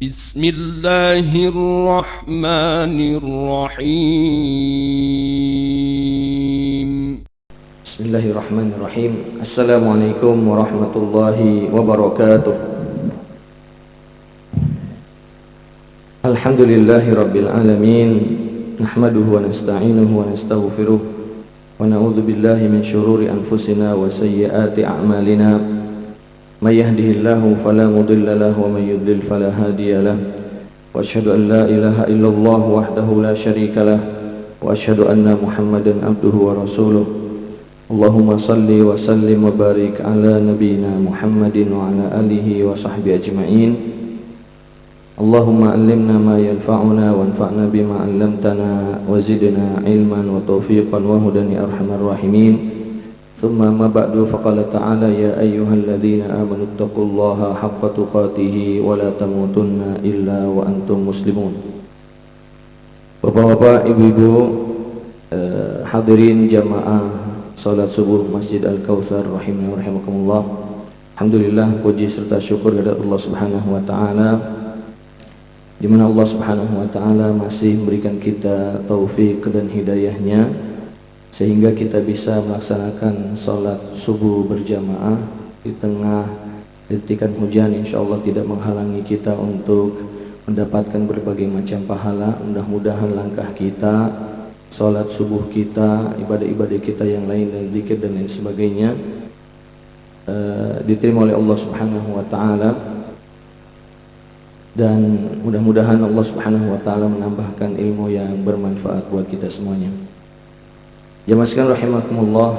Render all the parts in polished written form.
بسم الله الرحمن الرحيم. بسم الله الرحمن الرحيم. السلام عليكم ورحمة الله وبركاته. الحمد لله رب العالمين، نحمده ونستعينه ونستغفره ونعوذ بالله من شرور أنفسنا وسيئات أعمالنا. من يهده الله فلا مضل له ومن يضلل فلا هادي له، وأشهد أن لا إله إلا الله وحده لا شريك له، وأشهد أن محمدا عبده ورسوله. اللهم صل وسلم وبارك على نبينا محمد وعلى آله وصحبه أجمعين. اللهم علمنا ما ينفعنا وانفعنا بما علمتنا وزدنا علما وتوفيقا وهدى يا أرحم الراحمين. ثم ما بعد، فقال تعالى: يا أيها الذين آمنوا اتقوا الله حق تقاته ولا تموتن إلا وأنتم مسلمون. Bapak-bapak, ibu-ibu, hadirin jamaah salat subuh Masjid Al-Kautsar rahimani wa rahimakumullah. Alhamdulillah, puji serta syukur kepada Allah Subhanahu wa taala, di mana Allah Subhanahu wa taala masih memberikan kita taufik dan hidayahnya sehingga kita bisa melaksanakan salat subuh berjamaah di tengah rintikan hujan. Insyaallah tidak menghalangi kita untuk mendapatkan berbagai macam pahala. Mudah-mudahan langkah kita, salat subuh kita, ibadah-ibadah kita yang lain dan zikir dan lain sebagainya diterima oleh Allah Subhanahu wa taala, dan mudah-mudahan Allah Subhanahu wa taala menambahkan ilmu yang bermanfaat buat kita semuanya. Jamaah sekalian rahimakumullah,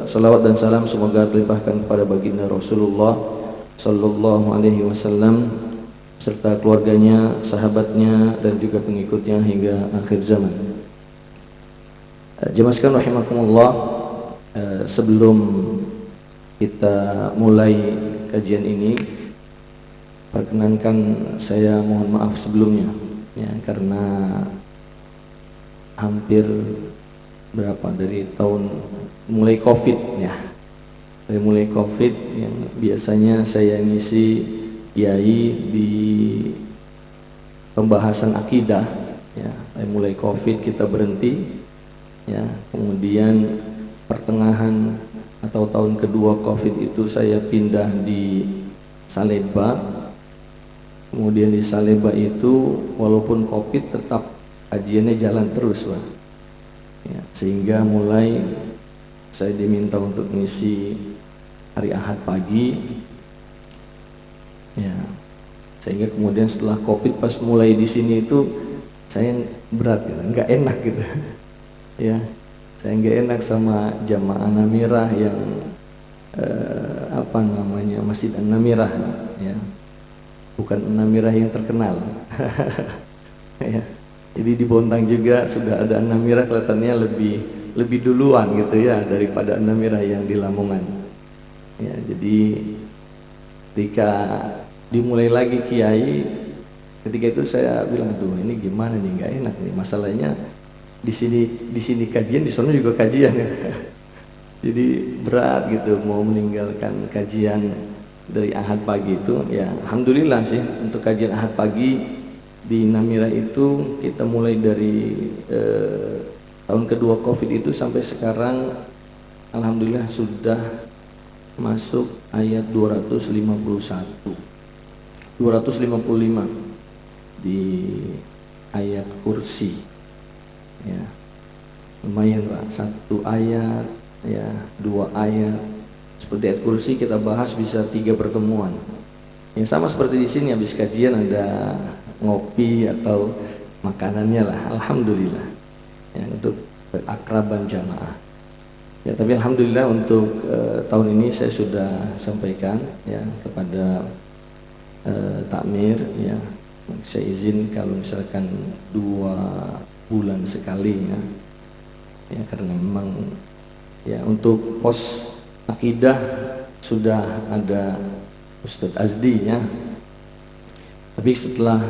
salawat dan salam semoga terlimpahkan kepada baginda Rasulullah sallallahu alaihi wasallam serta keluarganya, sahabatnya dan juga pengikutnya hingga akhir zaman. Jamaah sekalian rahimakumullah, sebelum kita mulai kajian ini, perkenankan saya mohon maaf sebelumnya ya, karena hampir dari tahun mulai Covid ya, dari mulai Covid yang biasanya saya ngisi kiai di pembahasan akidah ya, dari mulai Covid kita berhenti ya, kemudian pertengahan atau tahun kedua Covid itu saya pindah di Salemba. Kemudian di Salemba itu walaupun Covid tetap kajiannya jalan terus lah ya, sehingga mulai saya diminta untuk mengisi hari Ahad pagi ya, sehingga kemudian setelah Covid pas mulai di sini itu saya berat gitu, nggak enak gitu ya, saya nggak enak sama jamaah Namirah yang Masjid An-Namirah ya, bukan Namirah yang terkenal ya. Jadi di Bontang juga sudah ada Namirah, kelihatannya lebih duluan gitu ya daripada Namirah yang di Lamongan ya. Jadi ketika dimulai lagi kiai, ketika itu saya bilang, tuh ini gimana nih, nggak enak nih, masalahnya di sini kajian, di sana juga kajian ya. Jadi berat gitu mau meninggalkan kajian dari Ahad pagi itu ya. Alhamdulillah sih untuk kajian Ahad pagi di Namirah itu kita mulai dari tahun kedua Covid itu sampai sekarang alhamdulillah sudah masuk ayat 255 di ayat kursi ya. Lumayan Pak, satu ayat ya, dua ayat. Seperti ayat kursi kita bahas bisa 3 pertemuan. Yang sama seperti di sini, habis kajian ada ngopi atau makanannya lah, alhamdulillah ya, untuk berakraban jamaah ya. Tapi alhamdulillah untuk tahun ini saya sudah sampaikan ya kepada takmir ya, saya izin kalau misalkan 2 bulan sekali ya, karena memang ya untuk pos akidah sudah ada Ustadz Azdi ya. Tapi setelah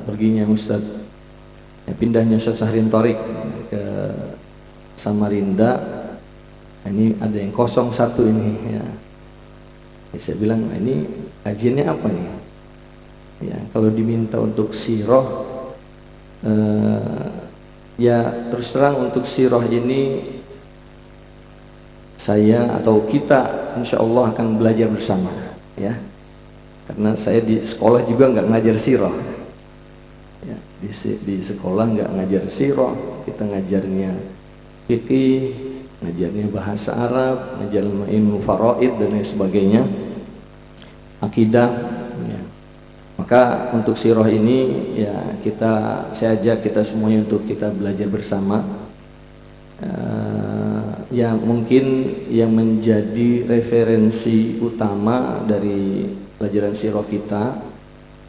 perginya Ustadz ya, pindahnya Ustadz Sahrin Thorik ke Samarinda, ini ada yang kosong satu ini ya. Saya bilang, ini kajiannya apa nih? Ya, kalau diminta untuk sirah, ya terus terang untuk sirah ini saya atau kita insya Allah akan belajar bersama, ya. Karena saya di sekolah juga nggak ngajar sirah, ya. Di sekolah nggak ngajar sirah, kita ngajarnya fikih, ngajarnya bahasa Arab, ngajarnya ilmu faraid dan lain sebagainya, akidah. Ya. Maka untuk sirah ini ya saya ajak kita semuanya untuk kita belajar bersama. Yang mungkin yang menjadi referensi utama dari pelajaran sirah kita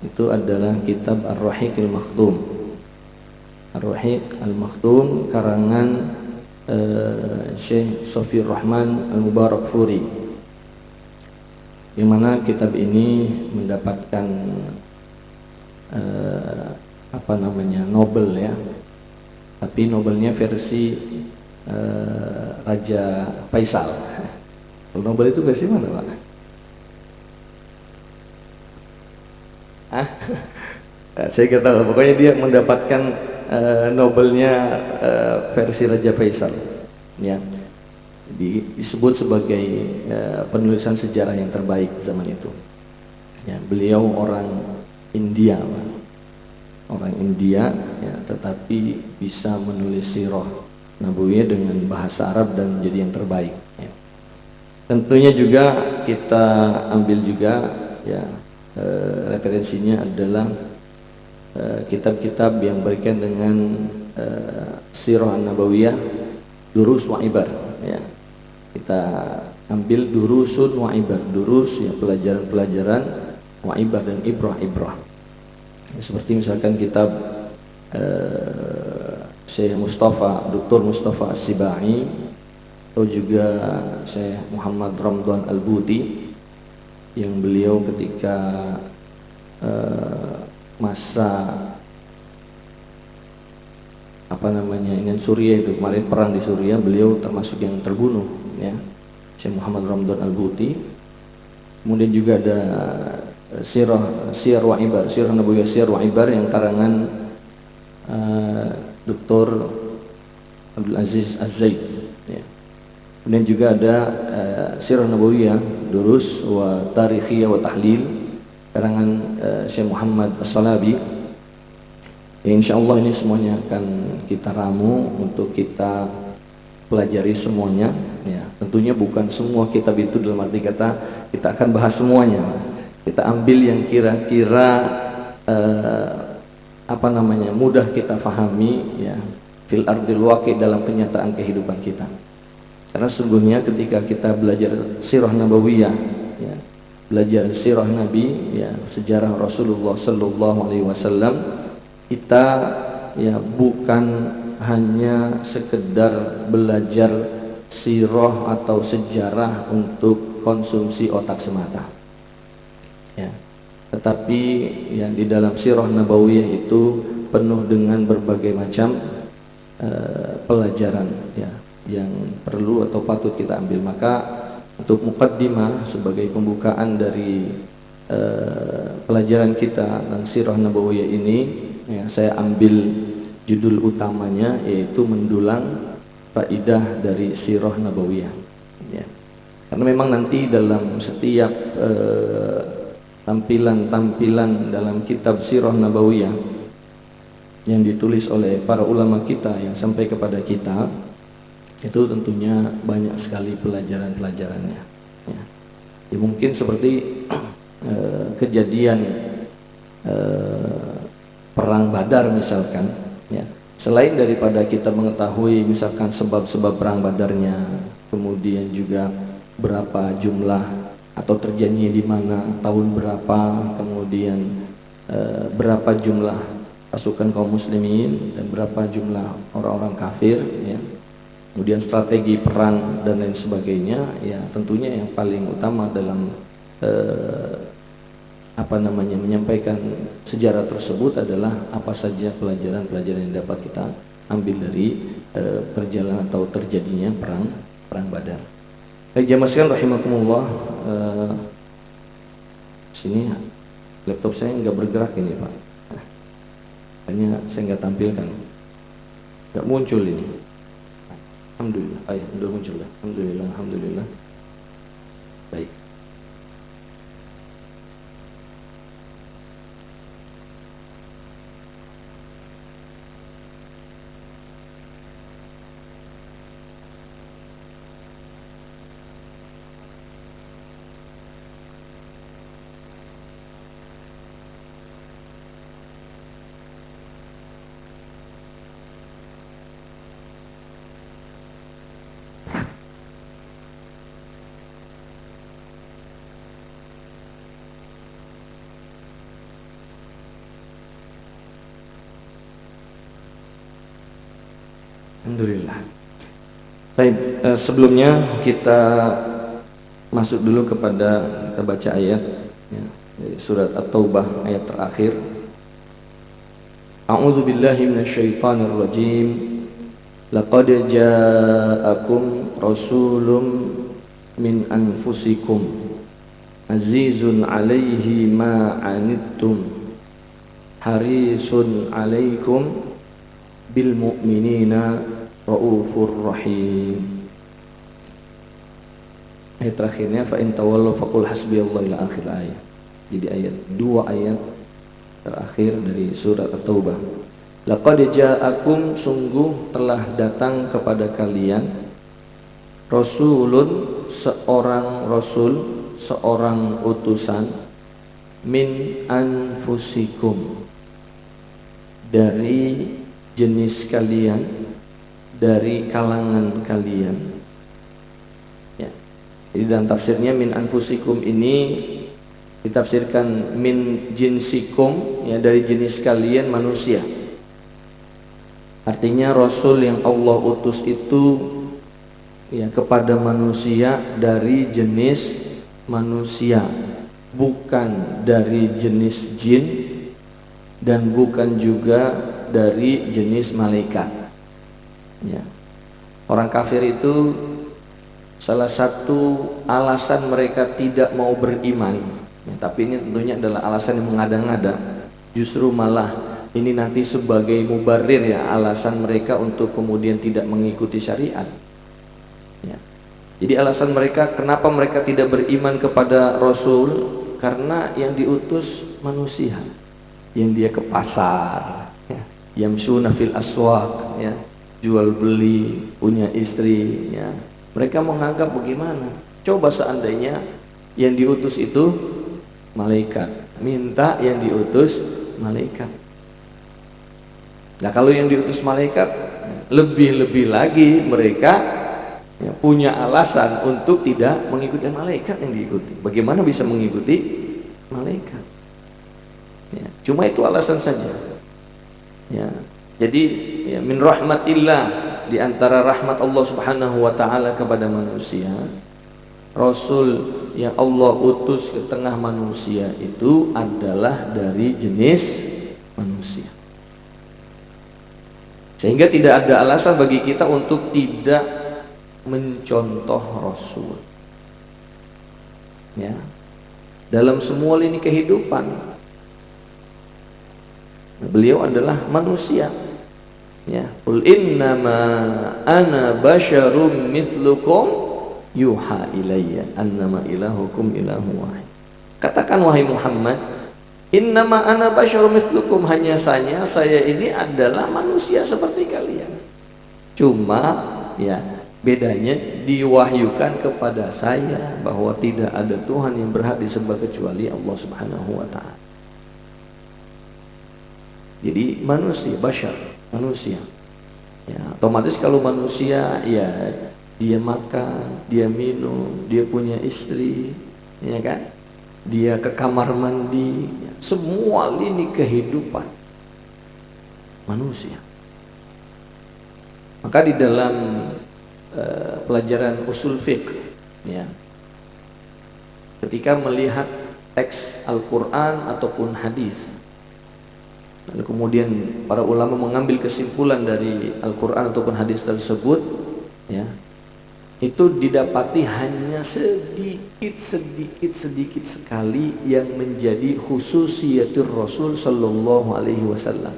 itu adalah kitab Ar-Rahiq Al-Makhtum. Ar-Rahiq Al-Makhtum karangan Syekh Sofir Rahman Al-Mubarakfuri, yang mana kitab ini mendapatkan Nobel, ya. Tapi Nobelnya versi Raja Faisal. Kalau Nobel itu versi mana, Pak? Saya nggak tahu. Pokoknya dia mendapatkan Nobelnya versi Raja Faisal. Ya, disebut sebagai penulisan sejarah yang terbaik zaman itu. Ya, beliau orang India, Pak. Orang India, ya, tetapi bisa menulis sirah Nabawiyah dengan bahasa Arab dan menjadi yang terbaik, ya. Tentunya juga kita ambil juga, ya, referensinya adalah kitab-kitab yang berkaitan dengan sirah Nabawiyah, durus wa ibar, ya. Kita ambil durusun wa ibar, durus, ya, pelajaran-pelajaran, wa ibar dan ibrah-ibrah. Seperti misalkan kitab Syekh Mustafa, Dr. Mustafa As-Sibai, atau juga Syekh Muhammad Ramdan Al-Buti, yang beliau ketika masa Ingan Suriah itu, kemarin perang di Suriah, beliau termasuk yang terbunuh, ya, Syekh Muhammad Ramdan Al-Buti. Kemudian juga ada Sirah wa Ibar, Sirah Nabawiyah Sirah wa Ibar yang karangan Dr. Abdul Aziz Az-Zaid, ya. Kemudian juga ada Sirah Nabawiyah Durus wa Tarikhiyah wa Tahlil karangan Syekh Muhammad As-Salabi. Ya, insyaallah ini semuanya akan kita ramu untuk kita pelajari semuanya, ya. Tentunya bukan semua kitab itu dalam arti kata kita akan bahas semuanya. Kita ambil yang kira-kira mudah kita pahami, ya, fil ardil waqi, dalam kenyataan kehidupan kita. Karena sesungguhnya ketika kita belajar sirah Nabawiyah, ya, belajar sirah Nabi, ya, sejarah Rasulullah Sallallahu Alaihi Wasallam, kita, ya, bukan hanya sekedar belajar sirah atau sejarah untuk konsumsi otak semata, ya. Tetapi, ya, di dalam sirah Nabawiyah itu penuh dengan berbagai macam pelajaran, ya, yang perlu atau patut kita ambil. Maka untuk muqaddimah sebagai pembukaan dari pelajaran kita tentang sirah Nabawiyah ini, ya, saya ambil judul utamanya yaitu mendulang faidah dari sirah Nabawiyah, ya. Karena memang nanti dalam setiap tampilan-tampilan dalam kitab sirah Nabawiyah yang ditulis oleh para ulama kita yang sampai kepada kita, itu tentunya banyak sekali pelajaran-pelajarannya, ya. Ya, mungkin seperti kejadian perang Badar misalkan, ya. Selain daripada kita mengetahui misalkan sebab-sebab perang Badarnya, kemudian juga berapa jumlah atau terjadinya di mana, tahun berapa, kemudian berapa jumlah pasukan kaum muslimin dan berapa jumlah orang-orang kafir, ya. Kemudian strategi perang dan lain sebagainya, ya, tentunya yang paling utama dalam menyampaikan sejarah tersebut adalah apa saja pelajaran-pelajaran yang dapat kita ambil dari perjalanan atau terjadinya perang Badar. Baik, jamaah sekalian rahimakumullah, sini Laptop saya nggak bergerak ini Pak. Hanya saya nggak tampilkan. Nggak muncul ini. Alhamdulillah. Udah muncul ya. Alhamdulillah. Alhamdulillah. Baik. Alhamdulillah. Baik, sebelumnya kita masuk dulu kepada kita baca ayat ya, dari surat At-Taubah ayat terakhir. A'udzu billahi minasyaitonir rajim. Laqad ja'akum rasulun min anfusikum azizun 'alaihi ma 'anittum harisun 'alaikum bil mu'minina raufur rahim. Ayat terakhirnya fa in tawallaw faqul hasbiyallahu ila akhir ayat. Jadi ayat 2 ayat terakhir dari surat At-Taubah. Laqad ja'akum, sungguh telah datang kepada kalian rasulun, seorang rasul, seorang utusan min anfusikum, dari jenis kalian, dari kalangan kalian ya. Jadi dalam tafsirnya min anfusikum ini ditafsirkan min jinsikum ya, dari jenis kalian manusia. Artinya rasul yang Allah utus itu ya kepada manusia dari jenis manusia, bukan dari jenis jin dan bukan juga dari jenis malaikat ya. Orang kafir itu salah satu alasan mereka tidak mau beriman ya, tapi ini tentunya adalah alasan yang mengada-ngada, justru malah ini nanti sebagai mubarir ya, alasan mereka untuk kemudian tidak mengikuti syariat ya. Jadi alasan mereka kenapa mereka tidak beriman kepada Rasul, karena yang diutus manusia, yang dia ke pasar ya, yamsuna fil aswaq ya, jual beli, punya istri ya. Mereka menganggap bagaimana? Coba seandainya yang diutus itu malaikat, minta yang diutus malaikat. Nah kalau yang diutus malaikat, lebih-lebih lagi mereka ya, punya alasan untuk tidak mengikuti malaikat yang diikuti. Bagaimana bisa mengikuti malaikat ya, cuma itu alasan saja ya. Jadi ya, min rahmatillah, di antara rahmat Allah Subhanahu wa taala kepada manusia, rasul yang Allah utus ke tengah manusia itu adalah dari jenis manusia. Sehingga tidak ada alasan bagi kita untuk tidak mencontoh rasul ya, dalam semua lini kehidupan. Beliau adalah manusia ya. Qul innama ana basyarum mithlukum yuha ilayya annama ilahukum ilahu wahid. Katakan wahai Muhammad, innama ana basyarum mithlukum, hanya saja saya ini adalah manusia seperti kalian. Cuma ya bedanya diwahyukan kepada saya bahwa tidak ada Tuhan yang berhak disembah kecuali Allah Subhanahu wa taala. Jadi manusia, basyar, manusia ya, otomatis kalau manusia ya dia makan, dia minum, dia punya istri ya kan, dia ke kamar mandi ya, semua lini kehidupan manusia. Maka di dalam pelajaran usul fiqh ya, ketika melihat teks Al-Quran ataupun hadis, lalu kemudian para ulama mengambil kesimpulan dari Al-Quran ataupun hadis tersebut ya, itu didapati hanya sedikit sekali yang menjadi khususiyatur Rasul sallallahu alaihi wasallam.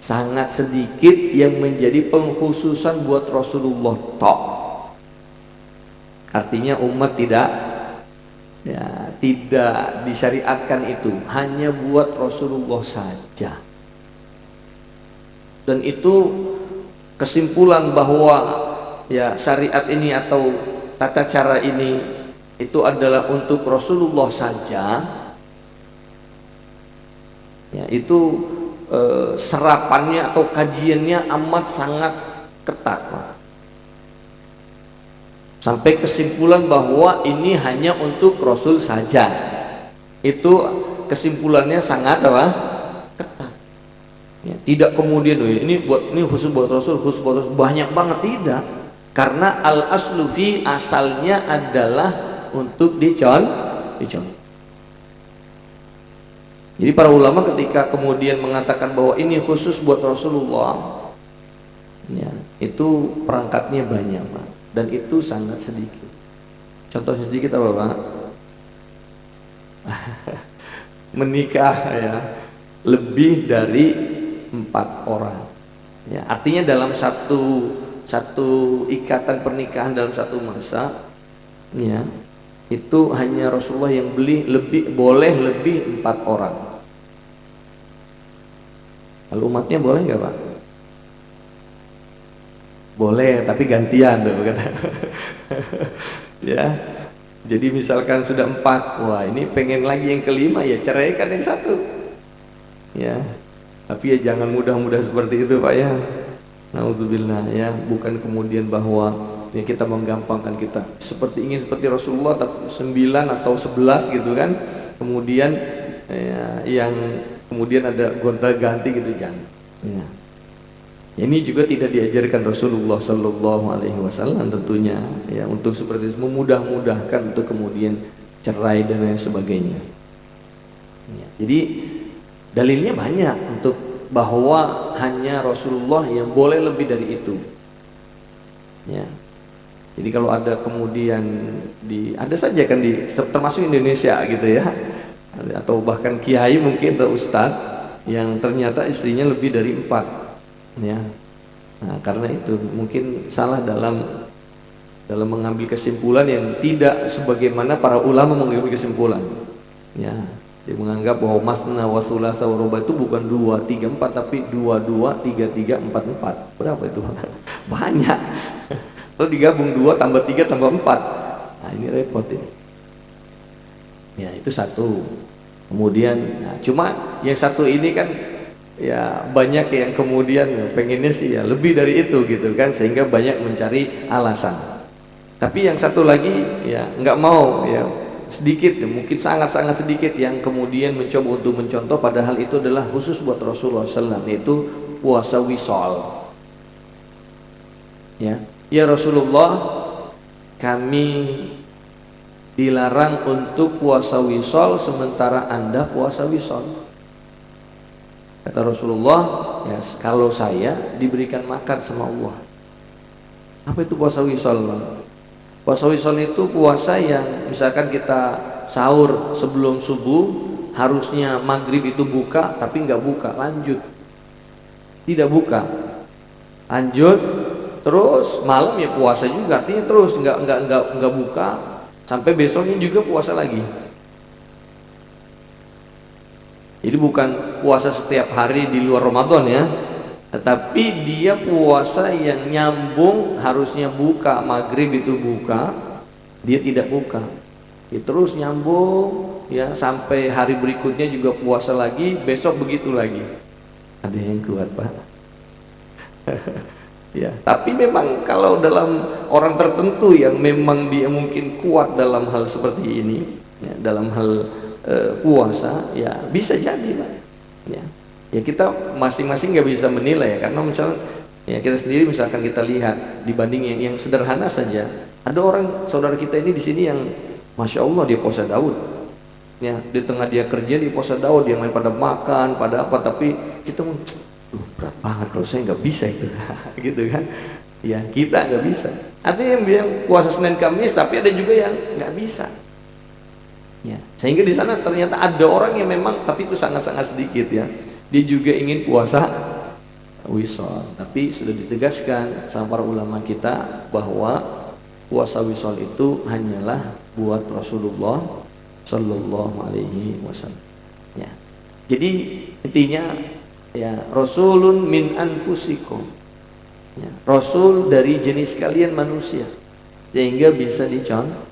Sangat sedikit yang menjadi pengkhususan buat Rasulullah tok. Artinya umat tidak disyariatkan itu, hanya buat Rasulullah saja. Dan itu kesimpulan bahwa syariat ini atau tata cara ini itu adalah untuk Rasulullah saja. Itu serapannya atau kajiannya amat sangat ketat, Pak. Sampai kesimpulan bahwa ini hanya untuk Rasul saja. Itu kesimpulannya sangat ketat. Tidak kemudian ini khusus buat Rasul, banyak banget, tidak. Karena al-aslu fi, asalnya adalah untuk dicontoh. Jadi para ulama ketika kemudian mengatakan bahwa ini khusus buat Rasulullah, itu perangkatnya banyak, Pak. Dan itu sangat sedikit. Contoh sedikit apa, Pak? Menikah lebih dari 4 orang. Artinya dalam satu ikatan pernikahan dalam satu masa, itu hanya Rasulullah yang boleh lebih 4 orang. Kalau umatnya boleh nggak, Pak? Boleh, tapi gantian tuh, kan? Jadi misalkan sudah 4, wah ini pengen lagi yang kelima, ya ceraikan yang 1. Tapi jangan mudah-mudah seperti itu, Pak, ya. Naudzubillah, bukan kemudian bahwa kita menggampangkan, kita ingin seperti Rasulullah 9 atau 11 gitu kan. Kemudian yang kemudian ada gonta-ganti gitu, jangan. Ini juga tidak diajarkan Rasulullah sallallahu alaihi wasallam tentunya, untuk seperti itu, memudah-mudahkan untuk kemudian cerai dan lain sebagainya. Jadi dalilnya banyak untuk bahwa hanya Rasulullah yang boleh lebih dari itu. Jadi kalau ada kemudian ada saja kan termasuk Indonesia gitu ya, atau bahkan kiai mungkin atau ustadz yang ternyata istrinya lebih dari 4. Nah, karena itu mungkin salah dalam mengambil kesimpulan yang tidak sebagaimana para ulama mengambil kesimpulan. Dia menganggap bahwa masna wa thulatsa wa ruba itu bukan 2, 3, 4, tapi 2, 2, 3, 3, 4, 4. Berapa itu? Banyak. Kalau digabung 2 tambah 3 tambah 4. Nah, ini repot ini. Itu satu. Kemudian cuma yang satu ini kan banyak yang kemudian pengennya sih lebih dari itu gitu kan, sehingga banyak mencari alasan. Tapi yang satu lagi nggak mau, sedikit, mungkin sangat-sangat sedikit yang kemudian mencoba untuk mencontoh, padahal itu adalah khusus buat Rasulullah SAW, yaitu puasa wisol. Ya Rasulullah, kami dilarang untuk puasa wisol sementara Anda puasa wisol. Kata Rasulullah, kalau saya diberikan makan sama Allah. Apa itu puasa wisol, Bang? Puasa wisol itu puasa yang misalkan kita sahur sebelum subuh, harusnya maghrib itu buka, tapi nggak buka, lanjut. Tidak buka, lanjut, terus malam puasa juga, artinya terus nggak buka, sampai besoknya juga puasa lagi. Jadi bukan puasa setiap hari di luar Ramadan tetapi dia puasa yang nyambung, harusnya buka maghrib itu buka, dia tidak buka, terus nyambung sampai hari berikutnya juga puasa lagi, besok begitu lagi. Ada yang kuat, Pak? Tapi memang kalau dalam orang tertentu yang memang dia mungkin kuat dalam hal seperti ini, dalam hal puasa, bisa jadi, Pak. Kita masing-masing nggak bisa menilai, karena misalnya kita sendiri, misalkan kita lihat dibanding yang sederhana saja, ada orang saudara kita ini di sini yang masya Allah dia puasa Daud, di tengah dia kerja di puasa Daud, dia main pada makan pada apa, tapi kita berat banget, kalau saya nggak bisa itu gitu kan. Ya, kita nggak bisa. Artinya yang bilang puasa Senin Kamis, tapi ada juga yang nggak bisa. Ya, sehingga di sana ternyata ada orang yang memang, tapi itu sangat-sangat sedikit ya. Dia juga ingin puasa wisol, tapi sudah ditegaskan sama para ulama kita bahwa puasa wisol itu hanyalah buat Rasulullah Shallallahu Alaihi Wasallam. Ya, jadi intinya ya, Rasulun min anfusikum, ya, Rasul dari jenis kalian manusia, sehingga bisa dicontoh.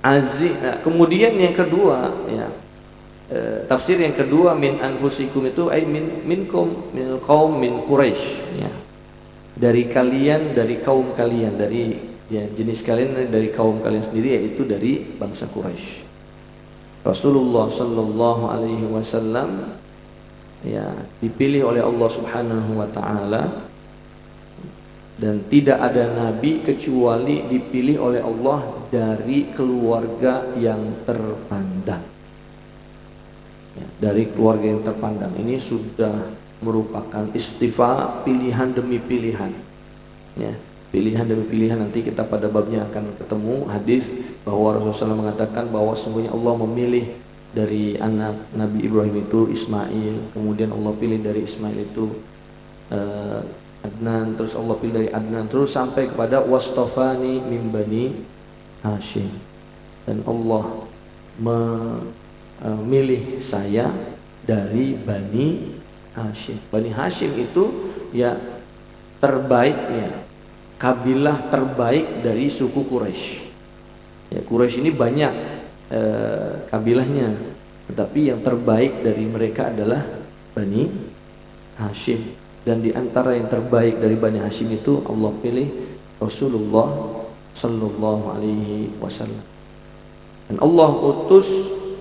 Nah, kemudian yang kedua ya, tafsir yang kedua min anfusikum itu ay minkum min qaum min Quraisy, ya, dari kalian, dari kaum kalian, dari ya jenis kalian, dari kaum kalian sendiri, yaitu dari bangsa Quraisy. Rasulullah Sallallahu Alaihi Wasallam ya dipilih oleh Allah Subhanahu Wa Taala, dan tidak ada nabi kecuali dipilih oleh Allah dari keluarga yang terpandang. Ya, dari keluarga yang terpandang ini sudah merupakan istifa, pilihan demi pilihan. Ya, pilihan demi pilihan. Nanti kita pada babnya akan ketemu hadis bahwa Rasulullah SAW mengatakan bahwa sesungguhnya Allah memilih dari anak Nabi Ibrahim itu Ismail, kemudian Allah pilih dari Ismail itu Adnan, terus Allah pilih dari Adnan, terus sampai kepada wastafani min bani Hashim, dan Allah memilih saya dari bani Hashim. Bani Hashim itu ya terbaik, ya kabilah terbaik dari suku Quraisy. Ya, Quraisy ini banyak kabilahnya, tetapi yang terbaik dari mereka adalah Bani Hashim. Dan di antara yang terbaik dari Bani Hashim itu Allah pilih Rasulullah Sallallahu Alaihi Wasallam. Dan Allah utus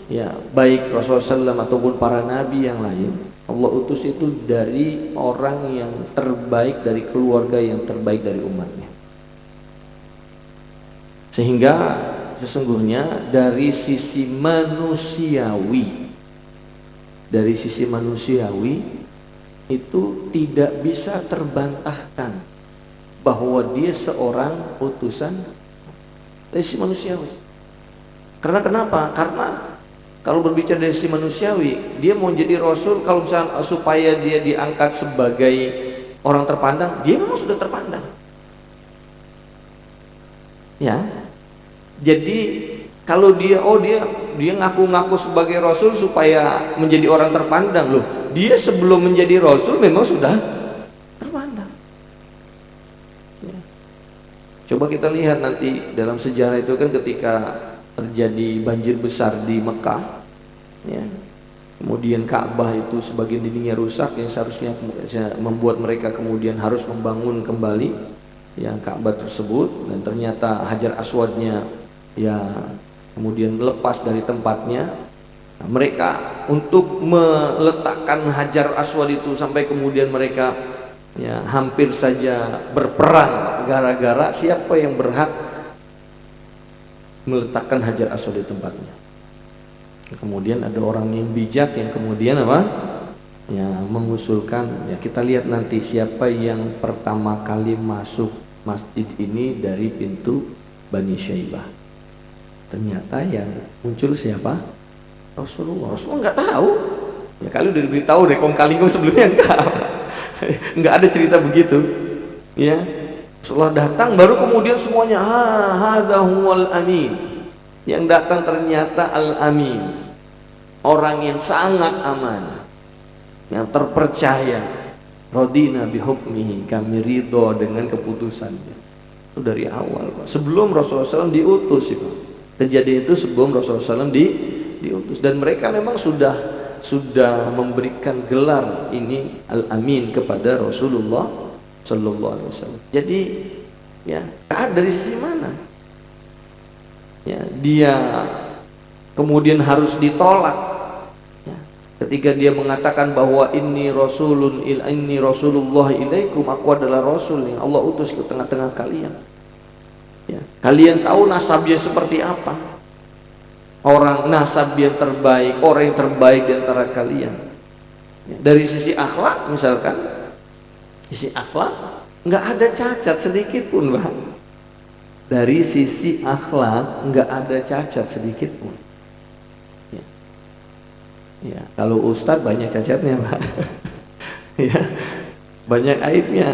ya baik Rasulullah SAW ataupun para nabi yang lain, Allah utus itu dari orang yang terbaik, dari keluarga yang terbaik dari umatnya. Sehingga sesungguhnya dari sisi manusiawi itu tidak bisa terbantahkan bahwa dia seorang utusan dari sisi manusiawi. Karena kenapa? Karena kalau berbicara dari sisi manusiawi, dia mau jadi rasul, kalau misalnya supaya dia diangkat sebagai orang terpandang, dia memang sudah terpandang. Ya. Jadi kalau dia ngaku-ngaku sebagai rasul supaya menjadi orang terpandang, loh. Dia sebelum menjadi rasul memang sudah terpandang. Ya. Coba kita lihat nanti dalam sejarah itu kan ketika terjadi banjir besar di Mekah, ya. Kemudian Ka'bah itu sebagian dindingnya rusak, yang seharusnya membuat mereka kemudian harus membangun kembali yang Ka'bah tersebut, dan ternyata Hajar Aswadnya ya kemudian lepas dari tempatnya. Nah, mereka untuk meletakkan Hajar Aswad itu sampai kemudian mereka ya hampir saja berperang gara-gara siapa yang berhak meletakkan Hajar Aswad di tempatnya. Kemudian ada orang yang bijak yang kemudian apa? Ya mengusulkan, ya kita lihat nanti siapa yang pertama kali masuk masjid ini dari pintu Bani Syaibah. Ternyata yang muncul siapa? Rasulullah nggak tahu. Ya kali udah diberitahu deh kong kali sebelumnya nggak ada cerita begitu. Ya Rasulullah datang baru kemudian semuanya hadza huwal amin. Yang datang ternyata al-amin, orang yang sangat aman, yang terpercaya. Radina bihukmihi, kami ridho dengan keputusannya. Itu dari awal, Pak. Sebelum Rasulullah SAW diutus itu. Kejadian itu sebelum Rasulullah SAW diutus, dan mereka memang sudah memberikan gelar ini al-amin kepada Rasulullah Sallallahu Alaihi Wasallam. Jadi ya dari sisi mana ya dia kemudian harus ditolak ya, ketika dia mengatakan bahwa inni Rasulullah ilaikum, aku adalah Rasul yang Allah utus ke tengah-tengah kalian. Ya, kalian tahu nasabnya seperti apa? Orang nasab yang terbaik, orang yang terbaik di antara kalian. Ya, dari sisi akhlak misalkan, Sisi akhlak nggak ada cacat sedikit pun, Pak. Dari sisi akhlak nggak ada cacat sedikit pun. Ya, ya. Kalau ustadz banyak cacatnya, Pak. Ya, banyak aibnya.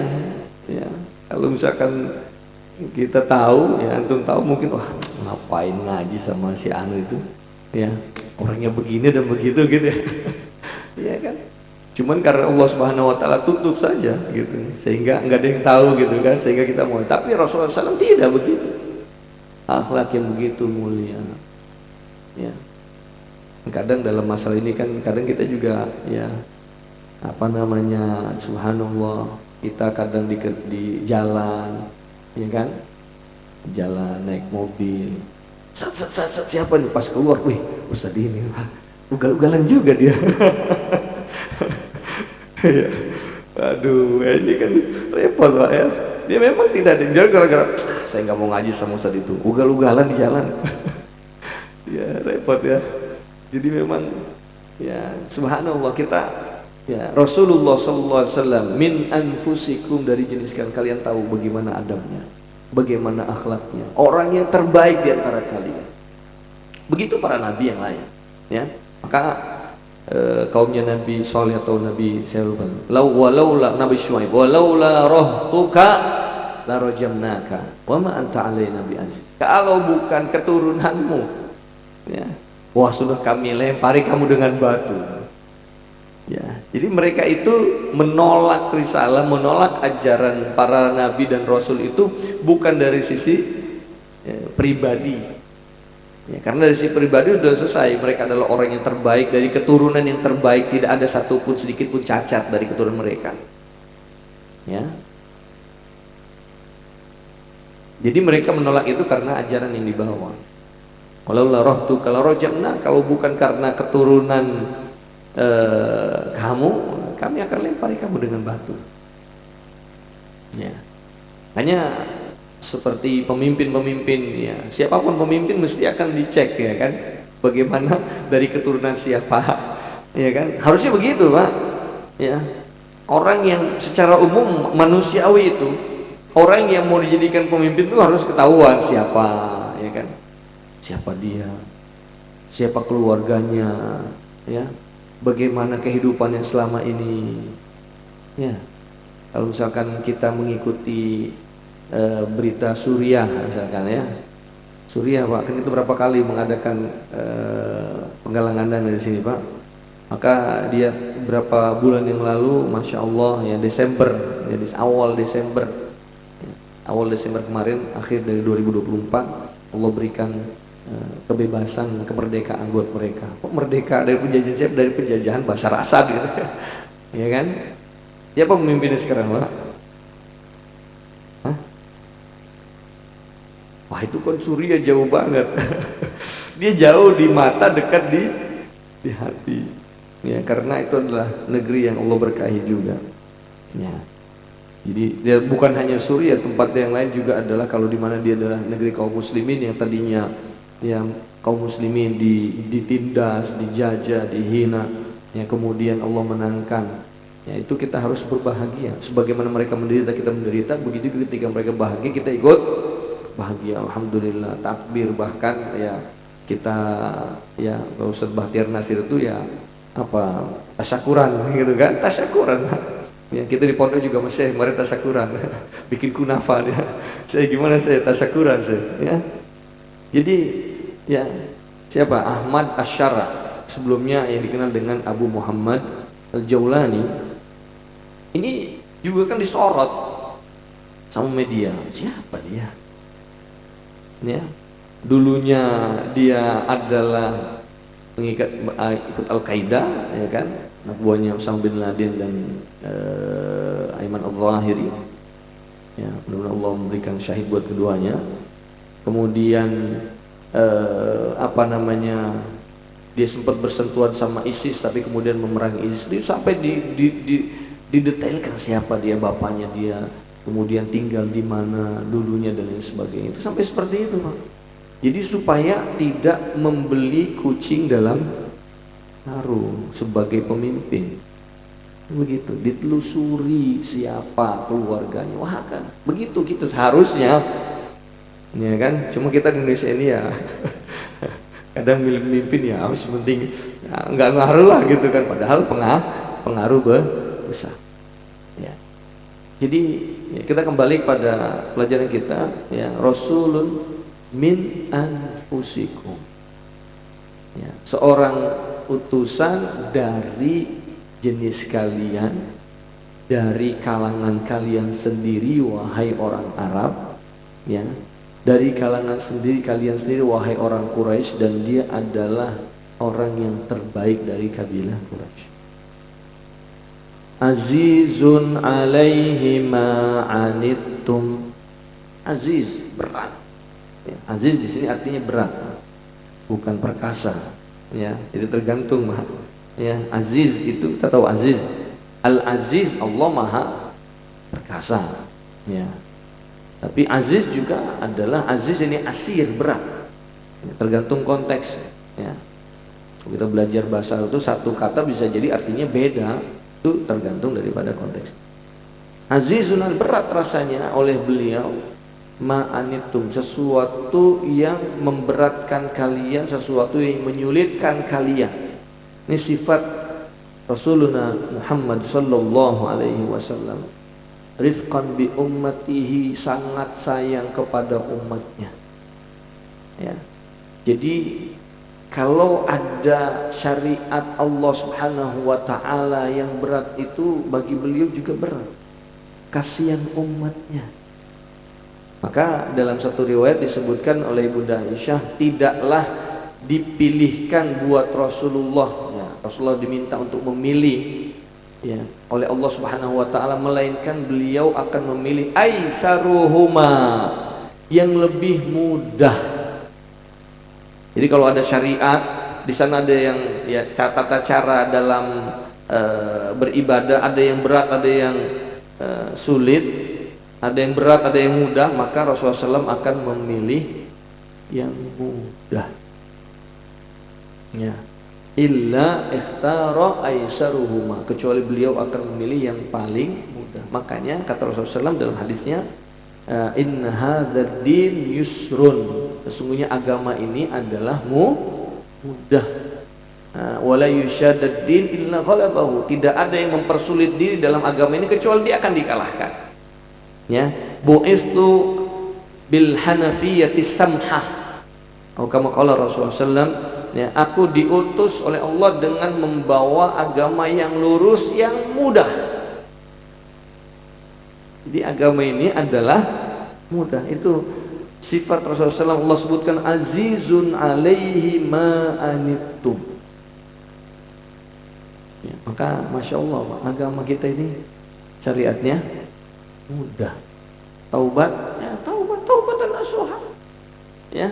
Ya, kalau misalkan kita tahu, ya antum tahu mungkin, wah ngapain ngaji sama si Anu itu, ya orangnya begini dan begitu gitu ya. Ya kan, cuman karena Allah Subhanahu Wa Taala tutup saja gitu, sehingga nggak ada yang tahu gitu kan, sehingga kita mau. Tapi Rasulullah SAW tidak begitu, akhlak yang begitu mulia. Ya, kadang dalam masalah ini kan, kadang kita juga ya apa namanya, subhanallah, kita kadang di jalan, ya kan, jalan naik mobil, siapa nih pas keluar, wih Ustaz ini, ugal-ugalan juga dia. Ya. Aduh, ini kan repot, Pak ya. Dia memang tidak ada jalan, gara-gara saya nggak mau ngaji sama Ustaz itu, ugal-ugalan di jalan. Ya repot ya. Jadi memang ya subhanallah, kita ya Rasulullah SAW min anfusikum, dari jenis kalian tahu bagaimana adabnya, bagaimana akhlaknya, orang yang terbaik di antara kalian. Begitu para nabi yang lain, ya. Maka kaumnya Nabi Saleh atau Nabi Syuaib, walaula Nabi Syuaib, walaula rahtuka la rajamnaka wa ma anta alaina bi aziz. Kalau bukan keturunanmu, ya, wah sudah kami lempari kamu dengan batu. Ya, jadi mereka itu menolak risalah, menolak ajaran para nabi dan rasul itu bukan dari sisi pribadi. Ya, karena dari sisi pribadi sudah selesai, mereka adalah orang yang terbaik, dari keturunan yang terbaik, tidak ada satupun sedikit pun cacat dari keturunan mereka. Ya. Jadi mereka menolak itu karena ajaran yang dibawa. Kalau la rohtu kalau rojamna, kalau bukan karena keturunan kamu, kami akan lempari kamu dengan batu. Ya. Hanya seperti pemimpin-pemimpin, ya, siapapun pemimpin mesti akan dicek, ya kan, bagaimana dari keturunan siapa, ya kan, harusnya begitu, Pak. Ya, orang yang secara umum manusiawi itu, orang yang mau dijadikan pemimpin itu harus ketahuan siapa, ya kan, siapa dia, siapa keluarganya, ya, bagaimana kehidupannya selama ini, ya. Kalau misalkan kita mengikuti berita Suriah misalkan, ya, Suriah, Pak, kan itu berapa kali mengadakan penggalangan dana di sini, Pak. Maka dia berapa bulan yang lalu, masya Allah, ya, Desember, ya, awal Desember kemarin, akhir dari 2024, Allah berikan kebebasan, kemerdekaan buat mereka. Kok merdeka dari penjajahan, dari penjajahan Bashar Assad gitu. Ya kan? Siapa pemimpinnya sekarang, Pak? Hah? Wah, itu kan Suriah jauh banget. Dia jauh di mata, dekat di hati. Ya, karena itu adalah negeri yang Allah berkahi juga. Ya. Jadi dia bukan hanya Suriah, tempat yang lain juga adalah, kalau di mana dia adalah negeri kaum muslimin yang tadinya yang kaum muslimin ditindas, dijajah, dihina, yang kemudian Allah menangkan. Ya, itu kita harus berbahagia. Sebagaimana mereka menderita, kita menderita. Begitu ketika mereka bahagia, kita ikut bahagia. Alhamdulillah, takbir, bahkan ya kita, ya, Ustaz Bahtiar Nasir itu ya apa, tasyakuran gitu kan, tasyakuran. Ya, kita di pondok juga masih kemarin tasyakuran, bikin kunafa ya. Saya gimana, saya tasyakuran saya, ya. Jadi ya, siapa, Ahmad Asyara, sebelumnya yang dikenal dengan Abu Muhammad Al-Jaulani, ini juga kan disorot sama media. Siapa dia? Ya, dulunya dia adalah ikut Al-Qaeda, ya kan, anak buahnya Osama bin Laden dan Ayman Al-Zawahiri. Ya, mudah-mudahan Allah memberikan syahid buat keduanya. Kemudian apa namanya, dia sempat bersentuhan sama ISIS, tapi kemudian memerangi ISIS. Dia sampai didetailkan siapa dia, bapaknya dia, kemudian tinggal di mana dulunya dan lain sebagainya. Itu sampai seperti itu, Pak. Jadi supaya tidak membeli kucing dalam karung sebagai pemimpin. Begitu, ditelusuri siapa keluarganya, wah kan. Begitu kita seharusnya, ya kan. Cuma kita di Indonesia ini ya, kadang mimpin ya harus penting, ya, nggak ngaruh lah gitu kan. Padahal pengaruh besar. Ya. Jadi ya, kita kembali pada pelajaran kita, ya, Rasulun min anfusikum. Ya, seorang utusan dari jenis kalian, dari kalangan kalian sendiri wahai orang Arab, ya, dari kalangan sendiri kalian sendiri wahai orang Quraisy, dan dia adalah orang yang terbaik dari kabilah Quraisy. Azizun alaihi ma anittum. Aziz, berat. Ya, aziz di sini artinya berat, bukan perkasa. Ya, jadi tergantung, ya, aziz itu kita tahu aziz. Al-aziz Allah maha perkasa, ya. Tapi aziz juga adalah aziz ini asir, berat. Ya, tergantung konteks, ya. Kalau kita belajar bahasa itu satu kata bisa jadi artinya beda, itu tergantung daripada konteks. Azizun, berat rasanya oleh beliau, ma'anitum, sesuatu yang memberatkan kalian, sesuatu yang menyulitkan kalian. Ini sifat Rasulullah Muhammad sallallahu alaihi wasallam. Rifqan bi ummatihi, sangat sayang kepada umatnya. Ya. Jadi kalau ada syariat Allah Subhanahu wa taala yang berat, itu bagi beliau juga berat. Kasihan umatnya. Maka dalam satu riwayat disebutkan oleh Bunda Aisyah, tidaklah dipilihkan buat Rasulullah, ya, Rasulullah diminta untuk memilih, ya, oleh Allah Subhanahu wa taala, melainkan beliau akan memilih aisaruhuma, yang lebih mudah. Jadi kalau ada syariat, di sana ada yang, ya, tata cara dalam beribadah, ada yang berat, ada yang sulit, ada yang berat, ada yang mudah, maka Rasulullah SAW akan memilih yang mudah. Ya, illa ikhtara aisaruhuma, kecuali beliau akan memilih yang paling mudah. Makanya kata Rasulullah SAW dalam hadisnya, inna hadzal din yusrun, sesungguhnya agama ini adalah mudah. Wala yushaddad din illa ghalabahu, tidak ada yang mempersulit diri dalam agama ini kecuali dia akan dikalahkan. Ya, bu'istu bil hanafiyyati samhah, atau kama qala Rasulullah SAW, ya, aku diutus oleh Allah dengan membawa agama yang lurus, yang mudah. Jadi agama ini adalah mudah. Itu sifat Rasulullah SAW. Allah sebutkan azizun alaihi ma anittum. Ya, maka Masya Allah, agama kita ini syariatnya mudah. Taubat, ya, taubatan nasuha. Ya,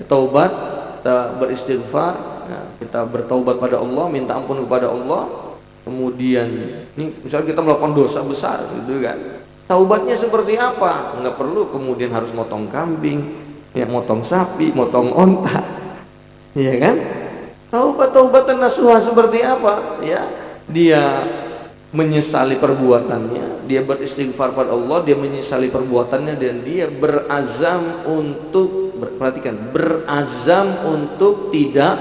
taubat, kita beristighfar, ya, kita bertaubat pada Allah, minta ampun kepada Allah. Kemudian ini misalnya kita melakukan dosa besar gitu kan, taubatnya seperti apa? Nggak perlu kemudian harus motong kambing, ya, motong sapi, motong onta, ya kan? Taubatan nasuha seperti apa? Ya, dia menyesali perbuatannya, dia beristighfar pada Allah, dia menyesali perbuatannya, dan dia berazam untuk, perhatikan, berazam untuk tidak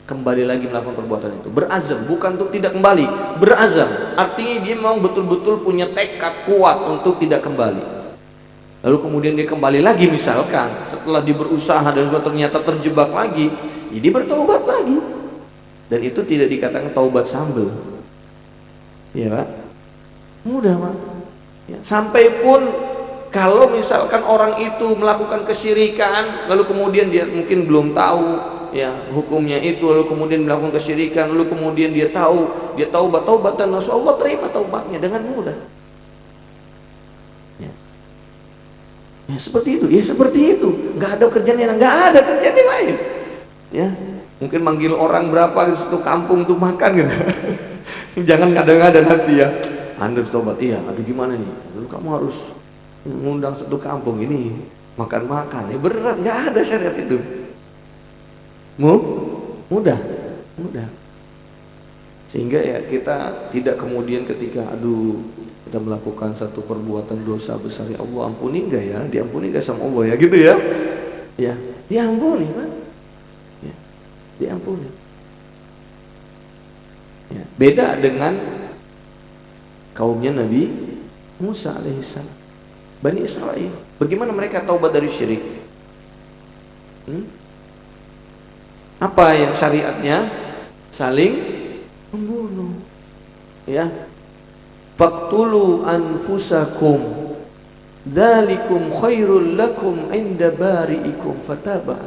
kembali lagi melakukan perbuatan itu. Berazam, bukan untuk tidak kembali, berazam artinya dia memang betul-betul punya tekad kuat untuk tidak kembali. Lalu kemudian dia kembali lagi, misalkan setelah dia berusaha dan ternyata terjebak lagi, ya dia bertaubat lagi, dan itu tidak dikatakan taubat sambel. Ya Pak, mudah Pak. Ya, sampai pun kalau misalkan orang itu melakukan kesyirikan, lalu kemudian dia mungkin belum tahu, ya, hukumnya itu, lalu kemudian melakukan kesyirikan, lalu kemudian dia tahu, dia taubat dan Allah terima taubatnya dengan mudah. Ya. Ya seperti itu, ya seperti itu. Nggak ada kerjaan yang lain. Ya, mungkin manggil orang berapa di satu kampung untuk makan gitu. Jangan ngada-ngada nanti ya, Anda tobat, iya, tapi gimana nih? Lalu kamu harus mengundang satu kampung ini makan-makan. Ya berat, nggak ada syariat itu. Mudah. Sehingga ya kita tidak kemudian ketika kita melakukan satu perbuatan dosa besar, ya Allah ampuni enggak ya? Diampuni enggak sama Allah ya gitu ya? Ya, diampuni Pak. Ya, diampuni. Ya, beda dengan kaumnya Nabi Musa alaihissalam, Bani Israel. Bagaimana mereka taubat dari syirik? Apa yang syariatnya? Saling membunuh. Ya. Faqtulu anfusakum dzalikum khairul lakum 'inda bari'ikum fataba.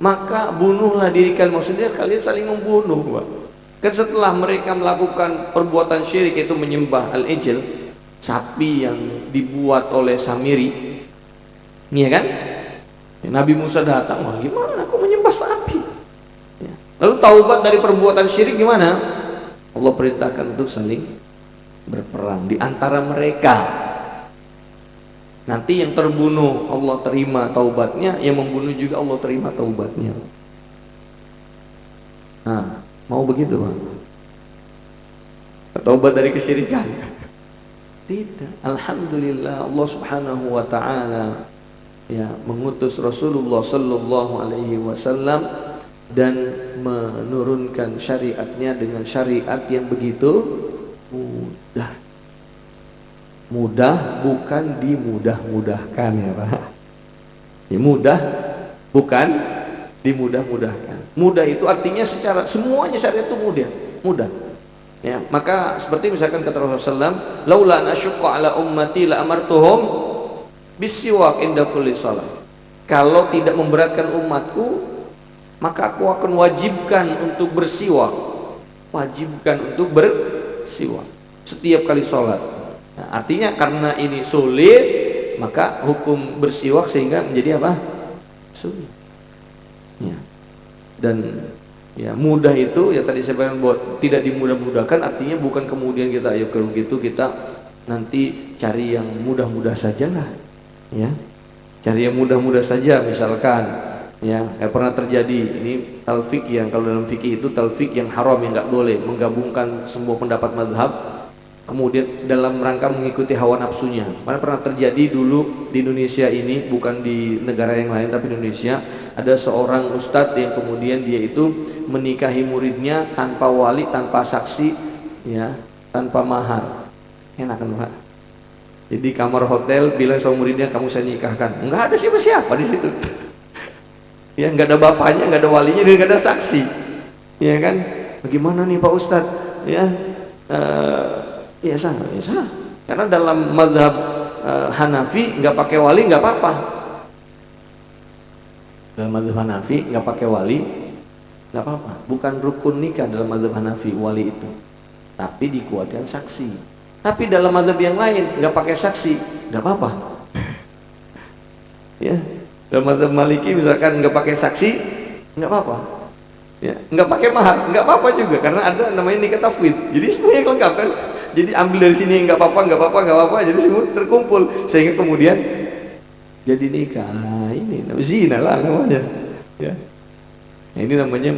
Maka bunuhlah diri kalian, maksudnya kalian saling membunuh, Pak. Kan setelah mereka melakukan perbuatan syirik, itu menyembah al-ijl, sapi yang dibuat oleh Samiri. Iya kan? Ya, Nabi Musa datang, wah gimana aku menyembah sapi? Ya. Lalu taubat dari perbuatan syirik gimana? Allah perintahkan untuk saling berperang di antara mereka. Nanti yang terbunuh Allah terima taubatnya, yang membunuh juga Allah terima taubatnya. Nah, mau begitu Pak? Taubat dari kesyirikan? Tidak. Alhamdulillah Allah Subhanahu wa taala ya mengutus Rasulullah sallallahu alaihi wasallam dan menurunkan syariatnya dengan syariat yang begitu mudah. Mudah bukan dimudah-mudahkan ya Pak. Ya, mudah bukan dimudah-mudahkan. Mudah itu artinya secara semuanya syariat itu mudah. Ya, maka seperti misalkan kata Rasulullah SAW, laula an asyqa ala ummati la amartuhum bisiwak inda kulli shalah. Kalau tidak memberatkan umatku, maka aku akan wajibkan untuk bersiwak. Wajibkan untuk bersiwak setiap kali sholat. Nah, artinya karena ini sulit, maka hukum bersiwak sehingga menjadi apa? Sulit. Ya. Dan ya mudah itu ya tadi saya bilang bahwa tidak dimudah-mudahkan, artinya bukan kemudian kita ayo kalau gitu kita nanti cari yang mudah-mudah saja lah. Ya. Cari yang mudah-mudah saja misalkan ya, pernah terjadi ini talfik yang kalau dalam fikih itu talfik yang haram yang nggak boleh menggabungkan semua pendapat mazhab kemudian dalam rangka mengikuti hawa nafsunya. Mana pernah terjadi dulu di Indonesia ini, bukan di negara yang lain tapi di Indonesia, ada seorang ustadz yang kemudian dia itu menikahi muridnya tanpa wali, tanpa saksi, ya, tanpa mahar. Enak kan Pak? Jadi kamar hotel bilang sama muridnya, kamu saya nikahkan. Enggak ada siapa-siapa di situ. Ya, enggak ada bapaknya, enggak ada walinya, dan enggak ada saksi. Ya kan? Bagaimana nih Pak Ustadz? Ya, ya sah. Karena dalam mazhab Hanafi nggak pakai wali nggak apa-apa. Dalam mazhab Hanafi nggak pakai wali nggak apa-apa. Bukan rukun nikah dalam mazhab Hanafi wali itu, tapi dikuatkan saksi. Tapi dalam mazhab yang lain nggak pakai saksi nggak apa-apa. Ya, dalam mazhab Maliki misalkan nggak pakai saksi nggak apa-apa. Ya, nggak pakai mahar nggak apa-apa juga karena ada namanya nikah tafwid. Jadi semuanya lengkap kan. Jadi ambil dari sini nggak apa-apa, jadi semua terkumpul sehingga kemudian jadi nikah. Nah, ini zina lah namanya. Ya. Nah, ini namanya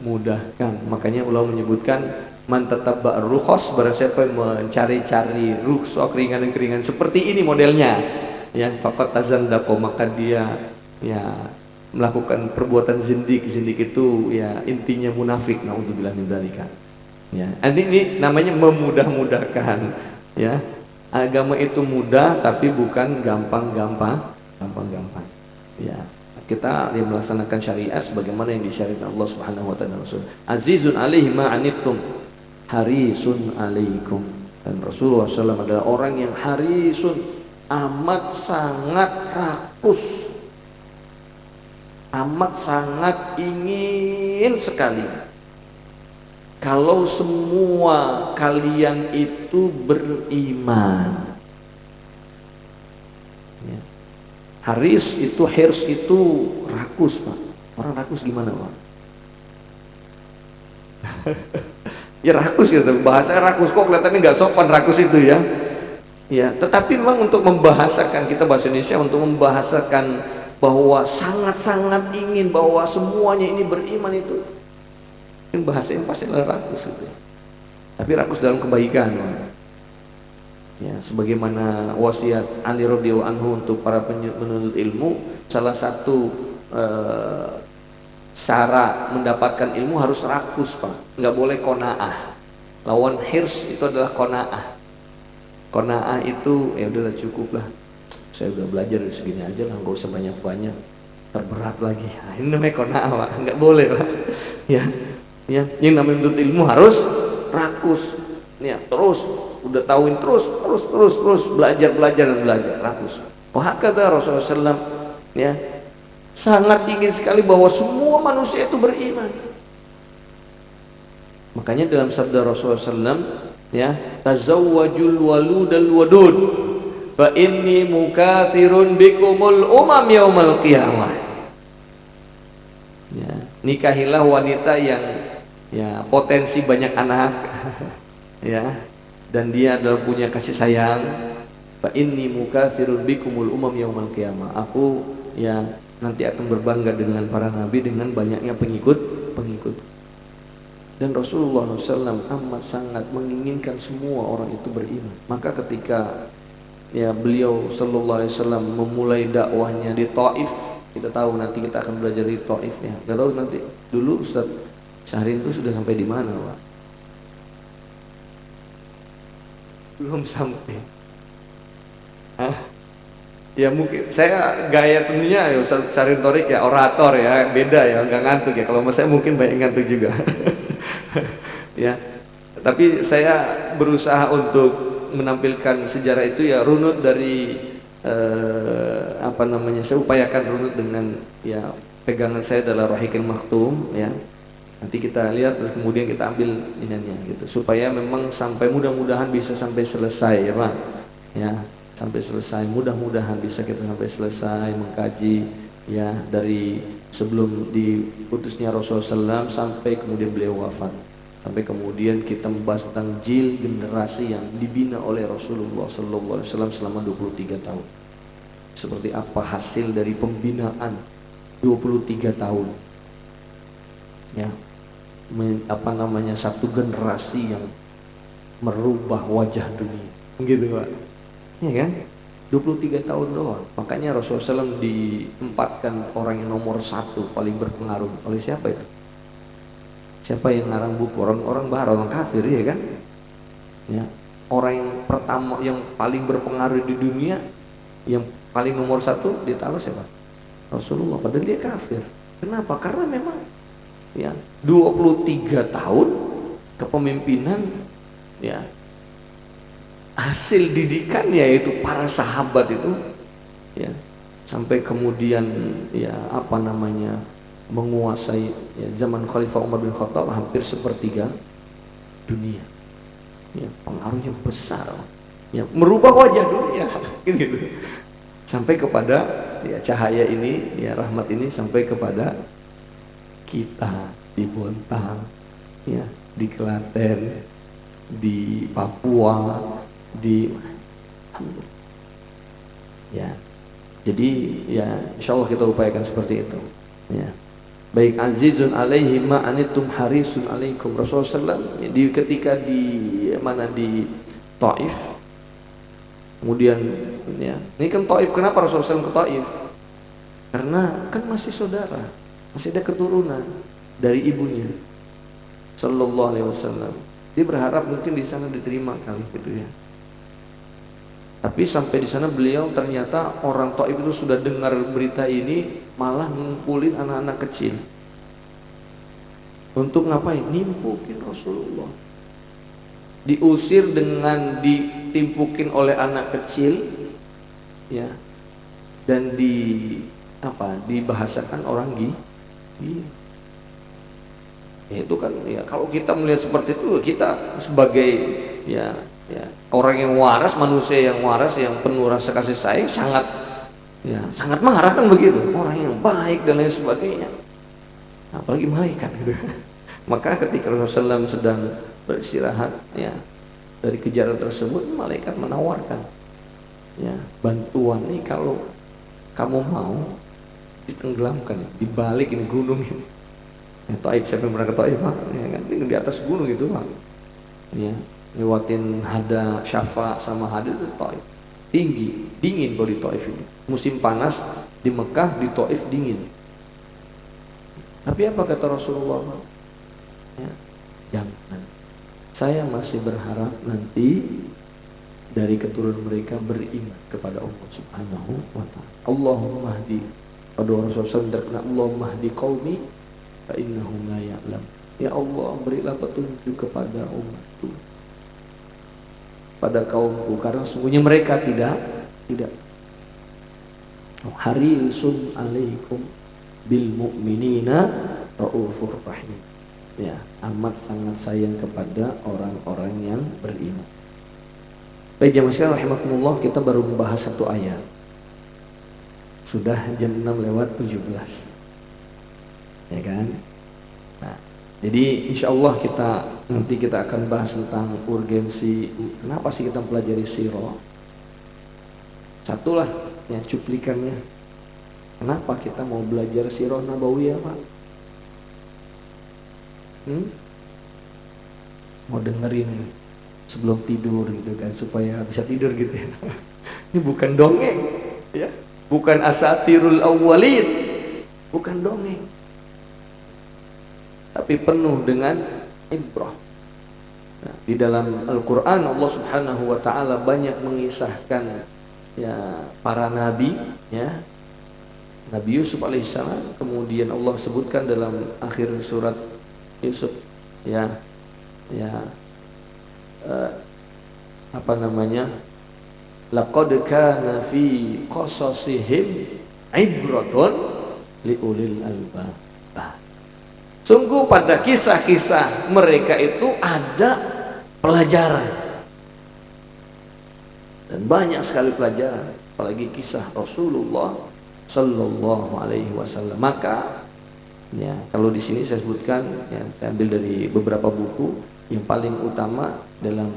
memudahkan. Makanya ulama menyebutkan man tatabba rukhas, barang siapa yang mencari-cari rukhsah keringanan-keringanan seperti ini modelnya, ya faqad tazandaqa, maka dia ya melakukan perbuatan zindik itu ya intinya munafik, naudzubillah min dzalika. Ya, ini namanya memudah-mudahkan. Ya, agama itu mudah tapi bukan gampang-gampang. Ya, kita melaksanakan syariat sebagaimana yang disyariatkan Allah Subhanahu wa taala. Azizun alaihi ma anittum, harisun alaikum. Dan Rasulullah SAW adalah orang yang harisun, amat sangat rakus, amat sangat ingin sekali kalau semua kalian itu beriman. Ya. Hirs itu rakus Pak. Orang rakus gimana Pak? Ya rakus ya, bahasa rakus kok kelihatannya nggak sopan rakus itu ya. Ya, tetapi memang untuk membahasakan, kita bahasa Indonesia untuk membahasakan bahwa sangat-sangat ingin bahwa semuanya ini beriman itu Yang bahasanya pasti rakus gitu. Tapi rakus dalam kebaikan. Ya, sebagaimana wasiat Ali radhiyallahu anhu untuk para penuntut ilmu, salah satu cara mendapatkan ilmu harus rakus, Pak. Nggak boleh qanaah. Lawan hirs itu adalah qanaah. Qanaah itu ya udahlah cukup lah. Saya udah belajar segini aja lah, nggak usah banyak-banyak. Terberat lagi. Nah, ini namanya qanaah, Pak. Nggak boleh, Pak. Ya. Ya, yang namanya menuntut ilmu harus rakus. Ya, terus udah tahuin terus belajar dan belajar rakus. Wah, kata Rasulullah SAW, ya, sangat ingin sekali bahwa semua manusia itu beriman. Makanya dalam sabda Rasulullah SAW, ya, tazawwajul waludal wadud, fa inni mukathirun bikumul umam yaumal qiyamah. Ya, nikahilah wanita yang ya potensi banyak anak, ya, dan dia adalah punya kasih sayang. Fa inni mukatsirun bikumul umam yaumal qiyamah. Aku ya nanti akan berbangga dengan para nabi dengan banyaknya pengikut. Dan Rasulullah SAW amat sangat menginginkan semua orang itu beriman. Maka ketika ya beliau Sallallahu Alaihi Wasallam memulai dakwahnya di Taif, kita tahu nanti kita akan belajar di Taif ya. Kalau nanti dulu Ustaz Syahrin itu sudah sampai di mana, Pak? Belum sampai. Hah? Ya mungkin saya gaya tentunya ya Ustaz Syahrin Torik ya orator ya, beda ya, nggak ngantuk ya. Kalau saya mungkin banyak ngantuk juga. Ya. Tapi saya berusaha untuk menampilkan sejarah itu ya runut dari saya upayakan runut dengan ya pegangan saya adalah Rahiqul Maktum ya. Nanti kita lihat terus kemudian kita ambil ininya gitu supaya memang sampai mudah-mudahan bisa sampai selesai ya Pak ya, sampai selesai, mudah-mudahan bisa kita sampai selesai mengkaji ya dari sebelum diutusnya Rasulullah SAW sampai kemudian beliau wafat, sampai kemudian kita membahas tentang jil generasi yang dibina oleh Rasulullah SAW selama 23 tahun. Seperti apa hasil dari pembinaan 23 tahun ya, satu generasi yang merubah wajah dunia gitu Pak ya kan, 23 tahun doang. Makanya Rasulullah SAW diempatkan orang yang nomor 1 paling berpengaruh oleh siapa itu? Siapa yang ngarang buku? Orang-orang barat, orang kafir ya kan ya. Orang yang pertama yang paling berpengaruh di dunia, yang paling nomor 1 ditaruh siapa? Rasulullah, padahal dia kafir. Kenapa? Karena memang ya 23 tahun kepemimpinan ya, hasil didikan yaitu para sahabat itu ya, sampai kemudian ya menguasai ya, zaman Khalifah Umar bin Khattab hampir sepertiga dunia ya, pengaruhnya besar ya, merubah wajah dunia gitu. Sampai kepada ya cahaya ini ya, rahmat ini sampai kepada kita di Bontang, ya, di Klaten, di Papua, di ya. Jadi ya insya Allah kita upayakan seperti itu. Ya. Baik, azizun alaihi ma anitum harisun alaikum. Rasulullah SAW ketika di Taif, kemudian ya, ini kan Taif, kenapa Rasulullah SAW ke Taif? Karena kan masih saudara, masih ada keturunan dari ibunya Sallallahu Alaihi Wasallam. Dia berharap mungkin di sana diterima kali gitu ya. Tapi sampai di sana beliau ternyata orang Taif itu sudah dengar berita ini, malah ngumpulin anak-anak kecil. Untuk ngapain? Nimpukin Rasulullah. Diusir dengan ditimpukin oleh anak kecil ya. Dan dibahasakan orang gila. Ya, itu kan ya, kalau kita melihat seperti itu, kita sebagai ya orang yang waras, manusia yang waras, yang penuh rasa kasih sayang, sangat marah kan begitu, orang yang baik dan lain sebagainya, apalagi malaikat gitu. Maka ketika Rasulullah SAW sedang beristirahat ya dari kejaran tersebut, malaikat menawarkan ya bantuan nih, kalau kamu mau ditenggelamkan, dibalikin gunung ini. Ya, Taif, siapa yang pernah ke Taif, Pak? Ya kan, ini di atas gunung itu, Pak. Ya, lewatin Hada, Syafa sama Hada itu Taif. Tinggi, dingin kalau di Taif ini. Musim panas di Mekah, di Taif dingin. Tapi apa kata Rasulullah? Ya, jangan. Saya masih berharap nanti dari keturunan mereka beriman kepada Allah Subhanahu wa ta'ala. Allahumma hdi, pada Rasulullah SAW, Allahumma hdi qaumi fa innahum la ya'lam. Ya Allah, berilah petunjuk kepada umatku, pada kaumku, karena sungguhnya mereka tidak. Harisun alaikum bil mu'minina raufur rahim. Ya, amat sangat sayang kepada orang-orang yang beriman. Baik jemaah sekalian rahimakumullah, kita baru membahas satu ayat. Sudah jam 6:17. Ya kan? Nah, jadi insyaallah nanti kita akan bahas tentang urgensi kenapa sih kita pelajari sirah. Satulah ya cuplikannya. Kenapa kita mau belajar sirah nabawiyah, Pak? Mau dengerin sebelum tidur gitu kan, supaya bisa tidur gitu ya. Ini bukan dongeng ya, bukan asatirul awwalin, bukan dongeng, tapi penuh dengan ibrah. Nah, di dalam Al-Quran Allah Subhanahu wa ta'ala banyak mengisahkan ya para nabi ya. Nabi Yusuf alaihissalam, kemudian Allah sebutkan dalam akhir surat Yusuf ya laqad kana fi qasasihim ibratun liulil albab. Sungguh pada kisah-kisah mereka itu ada pelajaran, dan banyak sekali pelajaran, apalagi kisah Rasulullah Sallallahu Alaihi Wasallam. Maka ya, kalau di sini saya sebutkan ya, saya ambil dari beberapa buku. Yang paling utama dalam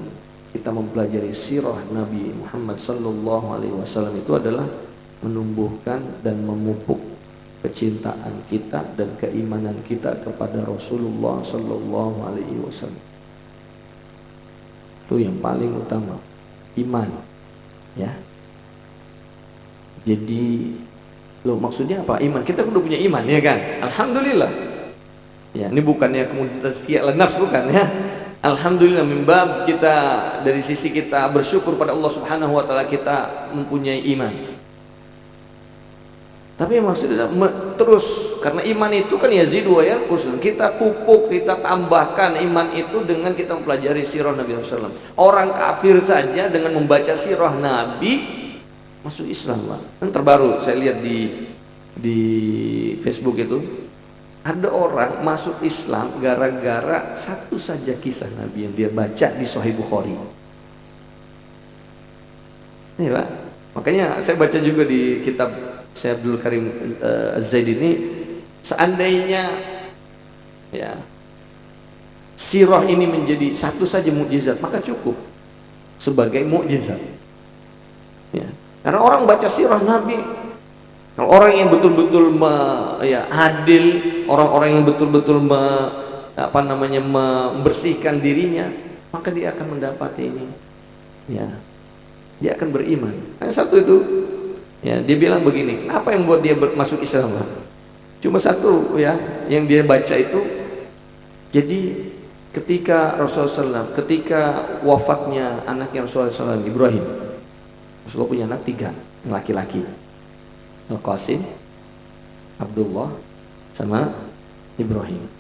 kita mempelajari sirah Nabi Muhammad Sallallahu Alaihi Wasallam itu adalah menumbuhkan dan memupuk kecintaan kita dan keimanan kita kepada Rasulullah Sallallahu Alaihi Wasallam. Itu yang paling utama, iman ya. Jadi maksudnya apa? Iman, kita udah punya iman ya kan? Alhamdulillah ya, ini bukannya kemudian tazkiyah nafs, bukan ya. Alhamdulillah, mimbab kita dari sisi kita bersyukur pada Allah Subhanahu wa ta'ala kita mempunyai iman. Tapi maksudnya terus, karena iman itu kan yazid wa yanqus, kita pupuk, kita tambahkan iman itu dengan kita mempelajari sirah Nabi SAW. Orang kafir saja dengan membaca sirah Nabi masuk Islam, Pak. Yang terbaru saya lihat di Facebook itu, ada orang masuk Islam gara-gara satu saja kisah Nabi yang dia baca di Sahih Bukhari. Ini Pak, makanya saya baca juga di kitab saya Abdul Karim Az-Zaid ini, seandainya ya sirah ini menjadi satu saja mukjizat, maka cukup sebagai mukjizat. Ya. Karena orang baca sirah Nabi, kalau orang yang betul-betul adil, orang-orang yang betul-betul membersihkan dirinya, maka dia akan mendapati ini. Ya, dia akan beriman. Hanya satu itu. Ya, dia bilang begini, apa yang buat dia masuk Islam? Cuma satu ya, yang dia baca itu. Jadi ketika Rasulullah SAW, ketika wafatnya anaknya Rasulullah SAW, Ibrahim, Rasulullah punya anak 3 laki-laki, Al-Qasim, Abdullah, sama Ibrahim.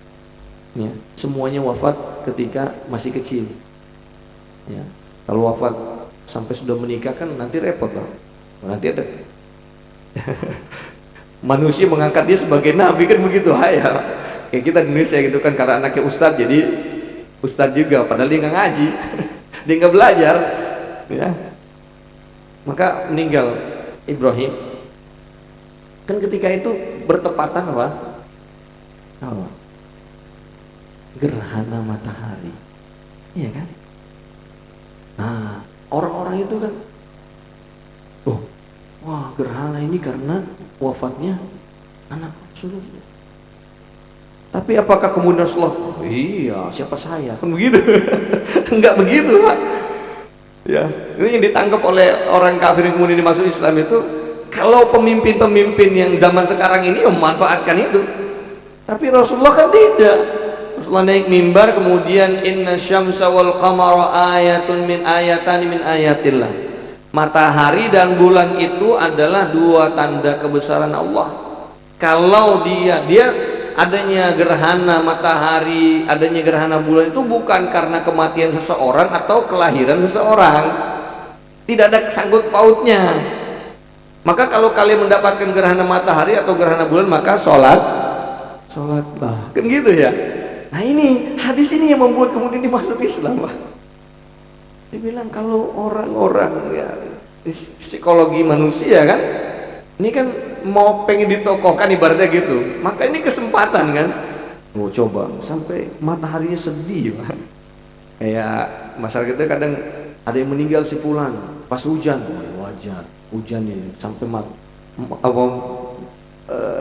Ya, semuanya wafat ketika masih kecil. Ya, kalau wafat sampai sudah menikah kan nanti repot loh. Nanti ada manusia mengangkat dia sebagai nabi kan begitu, ya. Kayak kita di Indonesia gitu kan, karena anaknya ustadz jadi ustadz juga, padahal dia nggak ngaji, dia nggak belajar, ya. Maka meninggal Ibrahim. Kan ketika itu bertepatan apa? Gerhana matahari, iya kan? Nah, orang-orang itu kan, wah, gerhana ini karena wafatnya anak Rasulullah. Tapi apakah kemudian Rasulullah, oh, iya siapa saya, kan begitu? Enggak begitu Pak. Ya, ini yang ditangkap oleh orang kafir yang kemudian dimasuk Islam itu, kalau pemimpin-pemimpin yang zaman sekarang ini memanfaatkan itu. Tapi Rasulullah kan tidak. Rasulullah naik mimbar kemudian inna syamsa wal qamara ayatun min ayatani min ayatillah. Matahari dan bulan itu adalah dua tanda kebesaran Allah. Kalau dia adanya gerhana matahari, adanya gerhana bulan itu bukan karena kematian seseorang atau kelahiran seseorang. Tidak ada sangkut pautnya. Maka kalau kalian mendapatkan gerhana matahari atau gerhana bulan, maka sholatlah. Kan gitu ya. Nah ini, hadis ini yang membuat kemudian dimasuk Islam. Dia bilang kalau orang-orang ya psikologi manusia kan, ini kan mau pengen ditokohkan ibaratnya gitu, maka ini kesempatan kan. Mau coba sampai mataharinya sedih Pak. Kayak masyarakat kita kadang ada yang meninggal si fulan pas hujan, wajar hujan ini sampai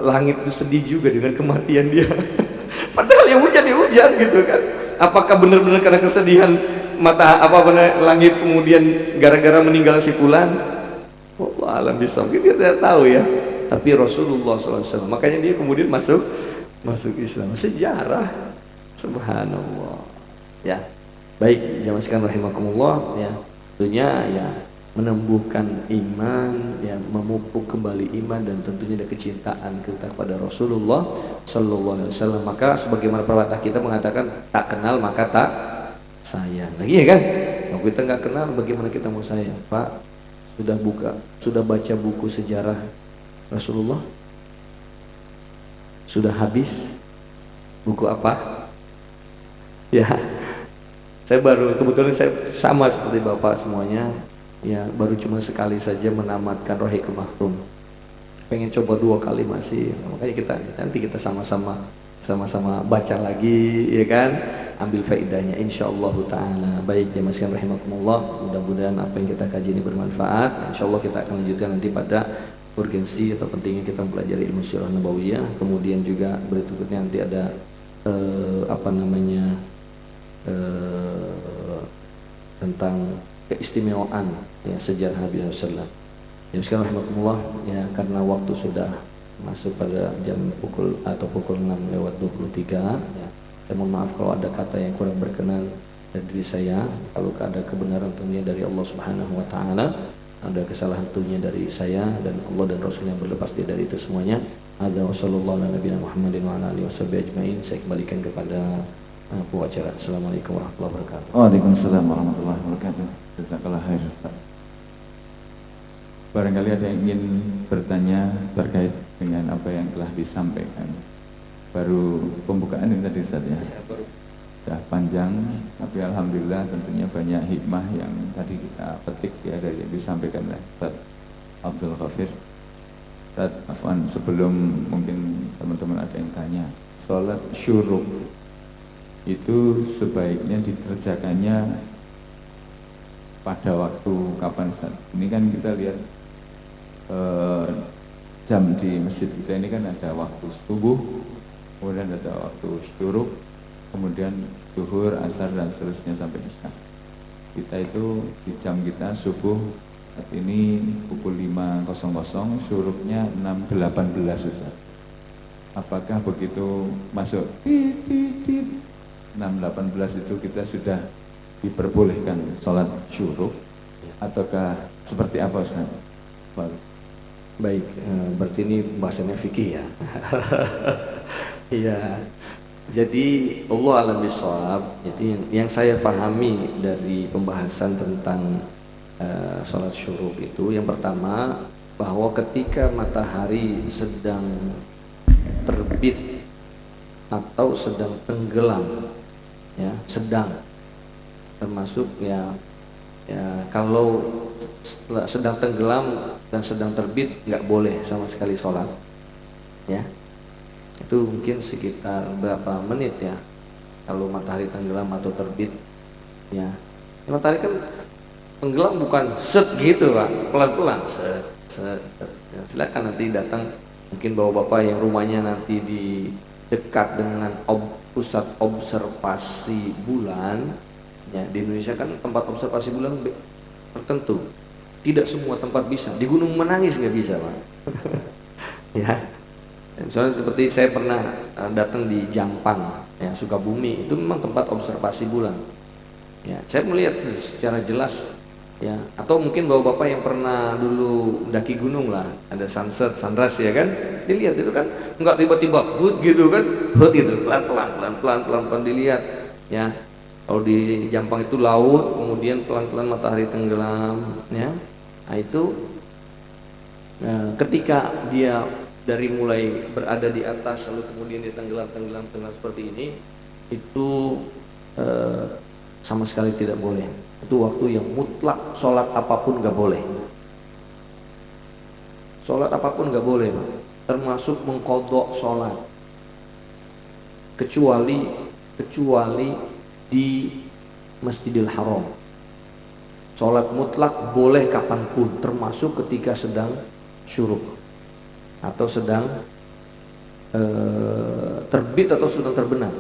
langit itu sedih juga dengan kematian dia. Padahal yang hujan ya hujan gitu kan. Apakah benar-benar karena kesedihan langit kemudian gara-gara meninggal si fulan? Wallah alam bisawab, kita tidak tahu ya. Tapi Rasulullah SAW, makanya dia kemudian masuk Islam. Sejarah, subhanallah. Ya, baik, jamaah sekalian rahimakumullah. Ya, tentunya ya menumbuhkan iman, ya memupuk kembali iman dan tentunya ada kecintaan kita kepada Rasulullah Sallallahu Alaihi Wasallam. Maka sebagaimana pepatah kita mengatakan tak kenal maka tak sayang. Lagi ya kan? Kalau kita nggak kenal, bagaimana kita mau sayang? Pak, sudah baca buku sejarah Rasulullah? Sudah habis? Buku apa? Ya, kebetulan saya sama seperti Bapak semuanya. Ya, baru cuma sekali saja menamatkan Rahiqul Maktum. Pengen coba 2 kali masih. Makanya nanti kita sama-sama baca lagi, ya kan? Ambil faedahnya insyaallah taala. Baik jemaah sekalian rahimakumullah, mudah-mudahan apa yang kita kaji ini bermanfaat. Insyaallah kita akan lanjutkan nanti pada urgensi atau pentingnya kita mempelajari ilmu sirah nabawiyah. Kemudian juga berikutnya nanti ada tentang keistimewaan ya sejarah Nabi Sallallahu. Ya sekarang rahimakumullah, ya karena waktu sudah masuk pada pukul 6:23 ya. Saya mohon maaf kalau ada kata yang kurang berkenan dari diri saya. Kalau ada kebenaran tentunya dari Allah Subhanahu wa taala, ada kesalahan tentunya dari saya dan Allah dan Rasul yang berlepas dari itu semuanya. Ada wasallallahu ala nabiyina Muhammadin wa ala alihi washabihi ajmain. Saya kembalikan kepada pengacara. Assalamualaikum warahmatullahi wabarakatuh. Waalaikumsalam warahmatullahi wabarakatuh. Jazakallah khair. Barangkali ada yang ingin bertanya terkait dengan apa yang telah disampaikan. Baru pembukaan ini tadi Ustaz ya. Sudah panjang, tapi alhamdulillah tentunya banyak hikmah yang tadi kita petik ya dari yang disampaikan oleh Ustaz Abdul Ghafir. Ustaz, afwan, sebelum mungkin teman-teman ada yang tanya, sholat syuruk itu sebaiknya dikerjakannya pada waktu kapan Ustaz? Ini kan kita lihat jam di masjid kita ini kan ada waktu subuh, kemudian ada waktu syuruk, kemudian zuhur, asar dan seterusnya sampai isya. Kita itu di jam kita subuh saat ini pukul 5.00, syuruknya 6.18 Ustaz. Apakah begitu masuk 6.18 itu kita sudah diperbolehkan sholat syuruk ataukah seperti apa Ustaz? Baik, berarti ini bahasanya fikih ya. Iya. Jadi Allah alam bisawab. Jadi yang saya pahami dari pembahasan tentang sholat syuruk itu, yang pertama bahwa ketika matahari sedang terbit atau sedang tenggelam, ya sedang, termasuk ya kalau sedang tenggelam dan sedang terbit nggak boleh sama sekali sholat, ya. Itu mungkin sekitar berapa menit ya kalau matahari tenggelam atau terbit, ya. Matahari kan tenggelam bukan set gitu Pak, pelan-pelan set. Ya, silakan nanti datang, mungkin bapak-bapak yang rumahnya nanti di dekat dengan pusat observasi bulan, ya di Indonesia kan tempat observasi bulan tertentu. Tidak semua tempat bisa. Di Gunung Menangis nggak bisa, Pak. Ya. Misalnya seperti saya pernah datang di Jampang, ya Sukabumi, itu memang tempat observasi bulan. Ya, saya melihat secara jelas, ya. Atau mungkin bapak-bapak yang pernah dulu daki gunung lah, ada sunset, sunrise ya kan, dilihat itu kan nggak tiba-tiba hut gitu kan, hut gitu, pelan-pelan dilihat, ya. Kalau di Jampang itu laut, kemudian pelan-pelan matahari tenggelam, ya. Nah itu ketika dia dari mulai berada di atas lalu kemudian dia tenggelam seperti ini, itu sama sekali tidak boleh. Itu waktu yang mutlak, sholat apapun nggak boleh. Sholat apapun nggak boleh, Pak. Termasuk mengkodok sholat, kecuali di Masjidil Haram. Sholat mutlak boleh kapanpun, termasuk ketika sedang syuruk atau sedang terbit atau sedang terbenam.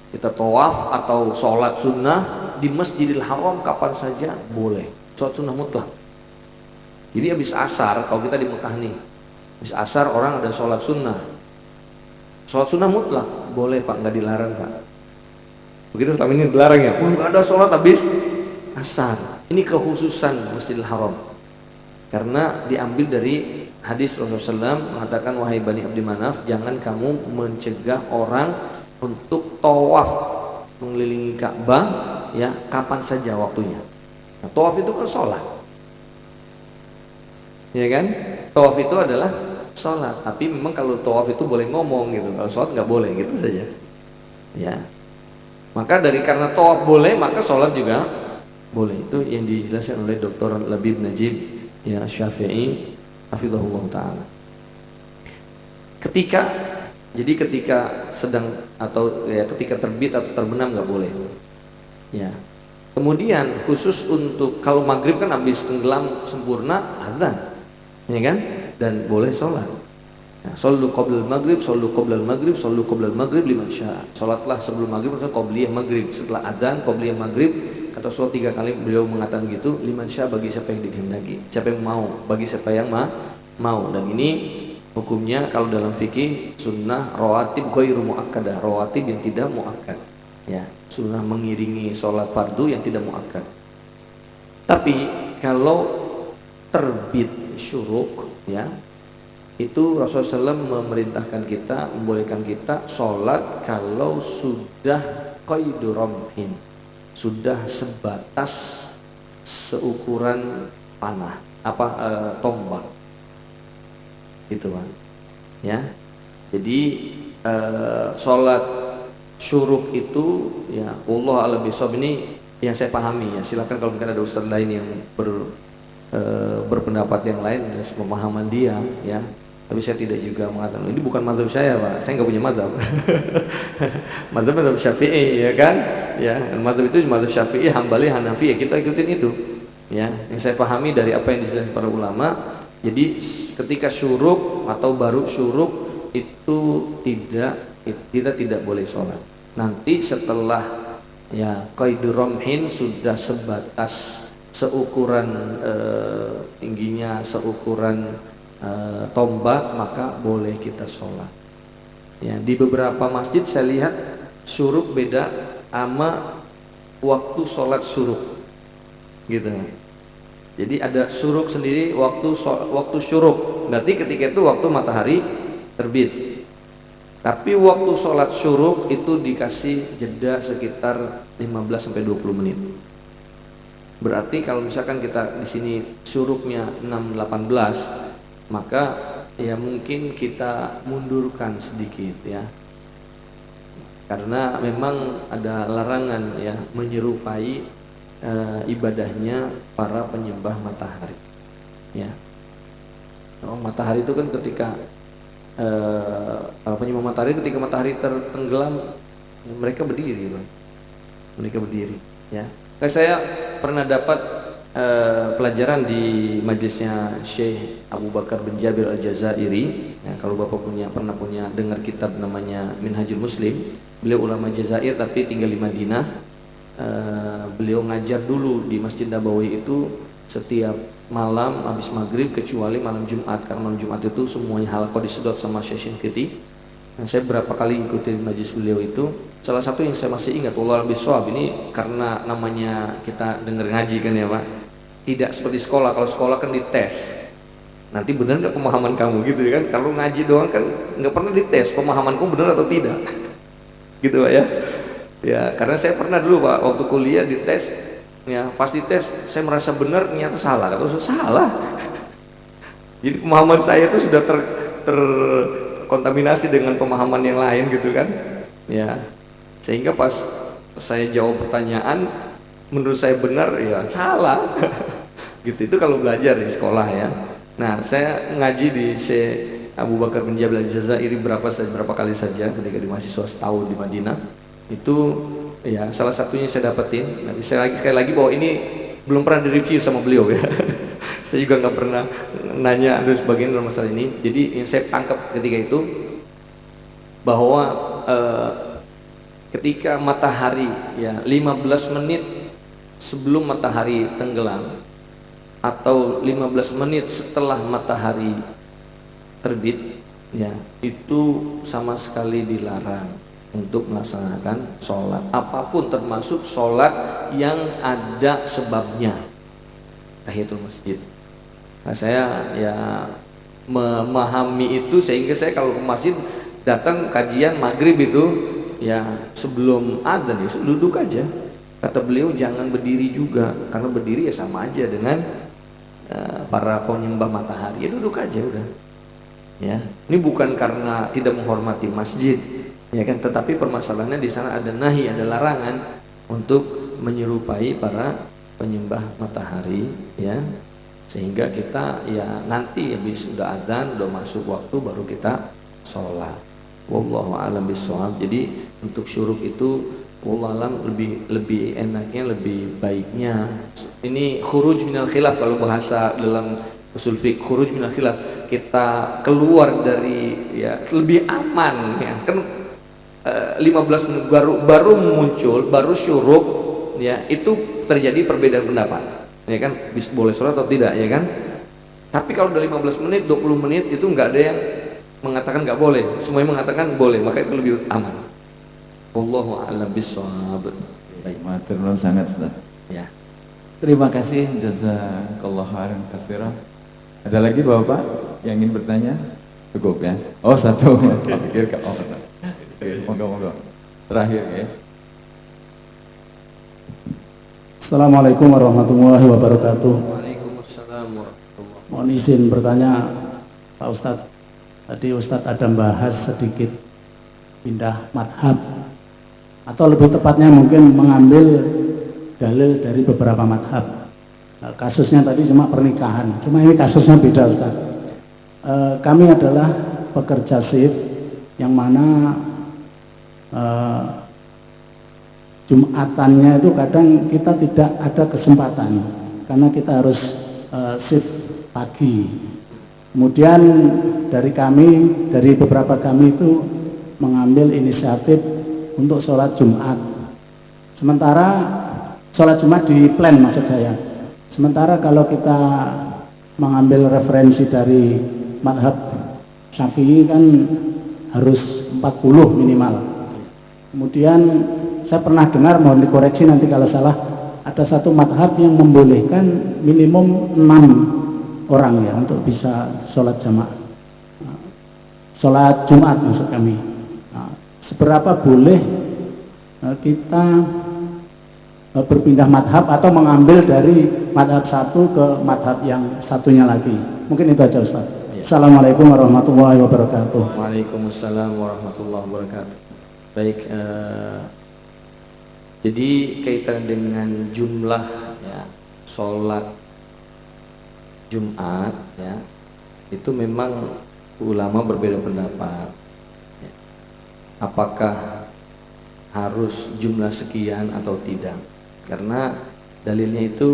Kita tawaf atau sholat sunnah di Masjidil Haram kapan saja boleh. Sholat sunnah mutlak. Jadi habis asar, kalau kita di Mekah nih, habis asar orang ada sholat sunnah. Sholat sunnah mutlak boleh, Pak, nggak dilarang, Pak. Begitu selama ini dilarang ya. Nggak ada sholat habis asar. Ini kekhususan Masjidil Haram. Karena diambil dari hadis Rasulullah SAW mengatakan, wahai Bani Abdi Manaf, jangan kamu mencegah orang untuk tawaf mengelilingi Ka'bah, ya kapan saja waktunya. Nah, tawaf itu kan sholat, ya kan? Tawaf itu adalah sholat. Tapi memang kalau tawaf itu boleh ngomong gitu, kalau sholat nggak boleh, gitu saja. Ya. Maka karena tawaf boleh, maka sholat juga boleh. Itu yang dijelaskan oleh Dr. Labib Najib, ya Syafi'i, hafizahullah ta'ala. Ketika sedang atau ya ketika terbit atau terbenam nggak boleh. Ya. Kemudian khusus untuk kalau maghrib kan habis tenggelam sempurna azan, ya kan? Dan boleh sholat. Sallu qoblal maghrib, sallu qoblal maghrib, sallu qoblal maghrib liman syaa. Salatlah sebelum maghrib atau qobliyah maghrib. Setelah adzan qobliyah maghrib, kata Rasul 3 kali beliau mengatakan gitu, liman syaa, bagi siapa yang dikehendaki, siapa yang mau, bagi siapa yang mau. Dan ini hukumnya kalau dalam fikih sunnah rawatib ghairu muakkadah, rawatib yang tidak muakkad. Ya, sunnah mengiringi sholat fardu yang tidak muakkad. Tapi kalau terbit syuruk, ya, itu Rasulullah SAW memerintahkan kita, membolehkan kita sholat kalau sudah qaidu ramhin, sudah sebatas seukuran panah, tombak, gitu kan? Ya, jadi sholat syuruk itu, ya Allah a'lam bishawab, ini yang saya pahami ya. Silakan kalau mungkin ada ustaz lain yang berpendapat yang lain, ya, pemahaman dia, ya. Tapi saya tidak juga mengatakan ini bukan mazhab saya, Pak. Saya nggak punya mazhab. mazhab Syafi'i, ya kan? Ya, mazhab itu mazhab Syafi'i, Hambali, Hanafi, ya kita ikutin itu. Ya, yang saya pahami dari apa yang dijelaskan para ulama. Jadi ketika syuruk atau baru syuruk itu kita tidak boleh sholat. Nanti setelah ya qaidu ramhin sudah sebatas seukuran tingginya seukuran tombak, maka boleh kita sholat. Ya, di beberapa masjid saya lihat syuruk beda sama waktu sholat syuruk, gitu. Jadi ada syuruk sendiri, waktu syuruk, berarti ketika itu waktu matahari terbit. Tapi waktu sholat syuruk itu dikasih jeda sekitar 15-20 menit. Berarti kalau misalkan kita di sini syuruknya 6.18, maka ya mungkin kita mundurkan sedikit, ya, karena memang ada larangan ya menyerupai ibadahnya para penyembah matahari, ya. Matahari itu kan ketika para penyembah matahari ketika matahari tertenggelam mereka berdiri, ya. Kayak saya pernah dapat pelajaran di majelisnya Syekh Abu Bakar bin Jabir Al-Jazairi. Ya, kalau Bapak pernah punya dengar kitab namanya Minhajul Muslim, beliau ulama Jazair tapi tinggal di Madinah. Beliau ngajar dulu di Masjid Nabawi itu setiap malam habis maghrib kecuali malam Jumat, karena malam Jumat itu semuanya halaqah disedot sama Syekh Shinqiti. Nah, saya berapa kali ikutin majelis beliau itu. Salah satu yang saya masih ingat, wallahu bisawab, ini karena namanya kita dengar ngaji kan ya Pak. Tidak seperti sekolah. Kalau sekolah kan dites. Nanti benar nggak pemahaman kamu gitu ya kan? Kalau ngaji doang kan nggak pernah dites pemahamanku benar atau tidak. Gitu Pak ya. Ya, karena saya pernah dulu Pak waktu kuliah dites. Ya, pas dites saya merasa benar, ternyata salah. Kalau salah. Jadi pemahaman saya itu sudah terkontaminasi dengan pemahaman yang lain gitu kan. Ya. Sehingga pas saya jawab pertanyaan menurut saya benar, ya salah. Gitu. Itu kalau belajar di sekolah ya. Nah, saya ngaji di Syekh Abu Bakar bin Jabir Al-Jazairi berapa kali saja ketika di mahasiswa setahun di Madinah. Itu ya salah satunya saya dapetin. Nanti sekali lagi bahwa ini belum pernah direview sama beliau ya. Saya juga nggak pernah nanya dan sebagainya dalam masalah ini. Jadi yang saya tangkap ketika itu bahwa ketika matahari ya 15 menit sebelum matahari tenggelam atau 15 menit setelah matahari terbit ya, itu sama sekali dilarang untuk melaksanakan sholat apapun, termasuk sholat yang ada sebabnya, tahiyatul masjid. Nah, saya ya memahami itu sehingga saya kalau ke masjid datang kajian maghrib itu ya sebelum adzan ya duduk aja. Kata beliau jangan berdiri juga, karena berdiri ya sama aja dengan para penyembah matahari. Ya duduk aja udah. Ya, ini bukan karena tidak menghormati masjid, ya kan? Tetapi permasalahannya di sana ada nahi, ada larangan untuk menyerupai para penyembah matahari, ya. Sehingga kita ya nanti habis sudah adzan, udah masuk waktu baru kita sholat. Wallahu a'lam bishawab. Jadi untuk syuruk itu wallahu alam lebih enaknya, lebih baiknya ini khuruj minal khilaf. Kalau bahasa dalam usul fiqh, khuruj minal khilaf, kita keluar dari ya lebih aman ya kan. 15 menit baru muncul, baru syuruk ya, itu terjadi perbedaan pendapat ya kan, boleh sholat atau tidak ya kan. Tapi kalau udah 15 menit 20 menit itu nggak ada yang mengatakan nggak boleh, semuanya mengatakan boleh, maka itu lebih aman. Wallahu a'lam bishawab. Baik, matur nuwun sangat Ustaz. Ya. Terima kasih, jazakallahu khairan katsiran. Ada lagi Bapak yang ingin bertanya? Cukup ya? Oh, satu. Saya pikir ke monggo. Terakhir ya. Assalamualaikum warahmatullahi wabarakatuh. Waalaikumsalam warahmatullahi wabarakatuh. Mohon izin bertanya Pak Ustadz. Tadi Ustadz ada bahas sedikit pindah madhab, atau lebih tepatnya mungkin mengambil dalil dari beberapa madhab. Nah, kasusnya tadi cuma pernikahan, cuma ini kasusnya beda Ustadz. Kami adalah pekerja shift yang mana Jumatannya itu kadang kita tidak ada kesempatan karena kita harus shift pagi. Kemudian dari beberapa kami itu mengambil inisiatif untuk sholat Jumat. Sementara sholat Jumat di plan maksud saya. Sementara kalau kita mengambil referensi dari madhab Syafi'i kan harus 40 minimal. Kemudian saya pernah dengar, mohon dikoreksi nanti kalau salah, ada satu madhab yang membolehkan minimum 6 orang ya untuk bisa sholat jamaah, sholat Jumat maksud kami. Nah, seberapa boleh kita berpindah madhab atau mengambil dari madhab satu ke madhab yang satunya lagi? Mungkin itu aja Ustaz. Ya. Assalamualaikum warahmatullahi wabarakatuh. Waalaikumsalam warahmatullahi wabarakatuh. Baik, jadi kaitan dengan jumlah ya sholat Jumat ya, itu memang ulama berbeda pendapat ya. Apakah harus jumlah sekian atau tidak, karena dalilnya itu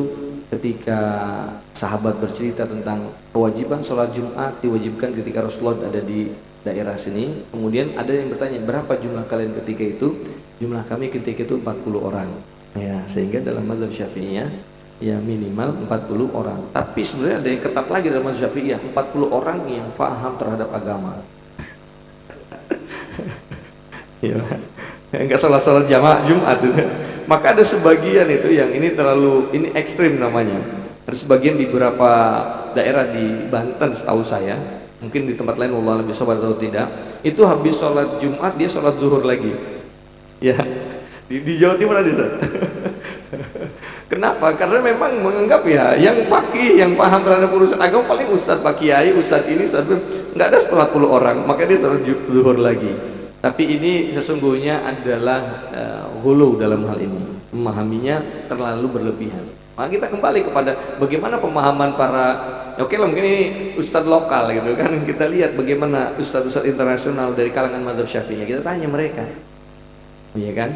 ketika sahabat bercerita tentang kewajiban sholat Jumat diwajibkan ketika Rasulullah ada di daerah sini. Kemudian ada yang bertanya, berapa jumlah kalian ketika itu? Jumlah kami ketika itu 40 orang. Ya, sehingga dalam mazhab Syafi'iyah ya minimal 40 orang. Tapi sebenarnya ada yang ketat lagi dalam mazhab Syafi'iyah, 40 orang yang paham terhadap agama. Ya, enggak sholat jamaah Jumat. Maka ada sebagian itu yang ini ini ekstrim namanya. Ada sebagian di beberapa daerah di Banten setahu saya, mungkin di tempat lain wallah lebih sobat atau tidak, itu habis sholat Jumat dia sholat zuhur lagi. Ya, di Jawa Timur ada. Kenapa? Karena memang menganggap ya yang faqih, yang paham terhadap urusan agama paling ustadz Pak Kiai, ustadz ini, ustadz nggak ada 40 orang, maka dia sholat zuhur lagi. Tapi ini sesungguhnya adalah hulu dalam hal ini, memahaminya terlalu berlebihan. Maka kita kembali kepada bagaimana pemahaman para, oke lah mungkin ini ustadz lokal gitu kan, kita lihat bagaimana ustadz-ustadz internasional dari kalangan mazhab Syafi'iyah, kita tanya mereka, iya kan?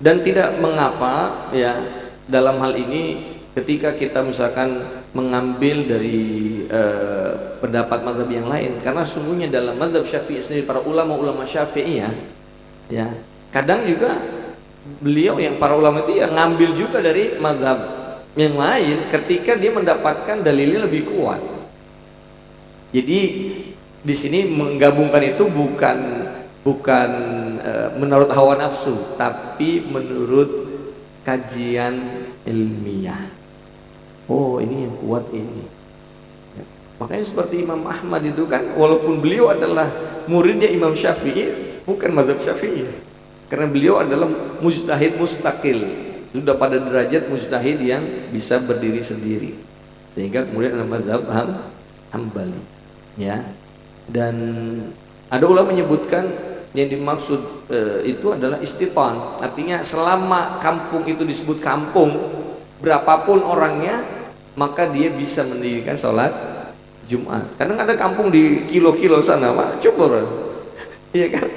Dan tidak mengapa ya dalam hal ini ketika kita misalkan mengambil dari pendapat mazhab yang lain, karena sungguhnya dalam mazhab Syafi'i sendiri para ulama-ulama Syafi'iyah ya kadang juga beliau yang para ulama itu yang ngambil juga dari mazhab yang lain ketika dia mendapatkan dalilnya lebih kuat. Jadi di sini menggabungkan itu bukan menurut hawa nafsu, tapi menurut kajian ilmiah. Oh ini yang kuat ini. Makanya seperti Imam Ahmad itu kan, walaupun beliau adalah muridnya Imam Syafi'i, bukan mazhab Syafi'i, karena beliau adalah mujtahid mustaqil, sudah pada derajat mujtahid yang bisa berdiri sendiri, sehingga kemudian ada mazhab Hambali ya. Dan ada ulama menyebutkan yang dimaksud itu adalah istiqan, artinya selama kampung itu disebut kampung, berapapun orangnya, maka dia bisa mendirikan sholat Jumat. Kadang ada kampung di kilo-kilo sana, Pak, cukup, iya kan?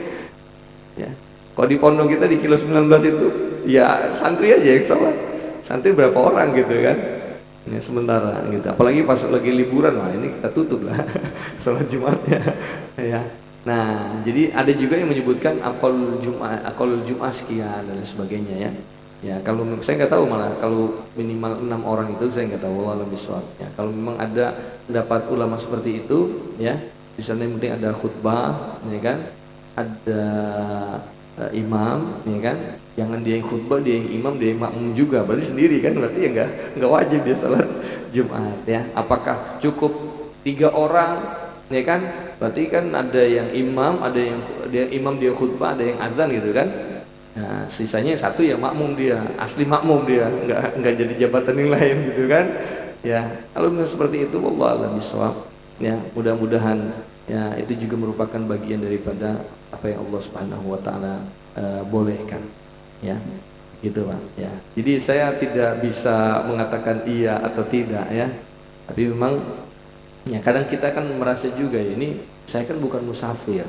Ya. Kalau di pondok kita di kilo 19 itu, ya santri aja yang sholat. Santri berapa orang gitu kan? Ya, sementara gitu. Apalagi pas lagi liburan, wah ini kita tutup lah sholat Jumatnya. Ya. Nah, jadi ada juga yang menyebutkan akal Jumat sekian dan sebagainya ya. Ya, kalau saya nggak tahu, malah kalau minimal 6 orang itu saya nggak tahu, wallahu a'lam. Ya, kalau memang ada pendapat ulama seperti itu, ya, misalnya yang penting ada khutbah, ya kan, ada imam, ya kan, jangan dia yang khutbah, dia yang imam, dia yang makmum juga, berarti sendiri kan, berarti ya nggak wajib dia salat Jumat, ya. Apakah cukup 3 orang, ya kan, berarti kan ada yang imam, ada yang imam dia khutbah, ada yang azan gitu kan. Nah, sisanya satu ya makmum dia, asli makmum dia, nggak jadi jabatan yang lain gitu kan. Ya, kalau seperti itu wallahu a'lam bishawab. Ya, mudah-mudahan ya itu juga merupakan bagian daripada apa yang Allah Subhanahu wa taala bolehkan. Ya. Gitu, Pak, ya. Jadi saya tidak bisa mengatakan iya atau tidak ya. Tapi memang ya kadang kita kan merasa juga ya, ini saya kan bukan musafir.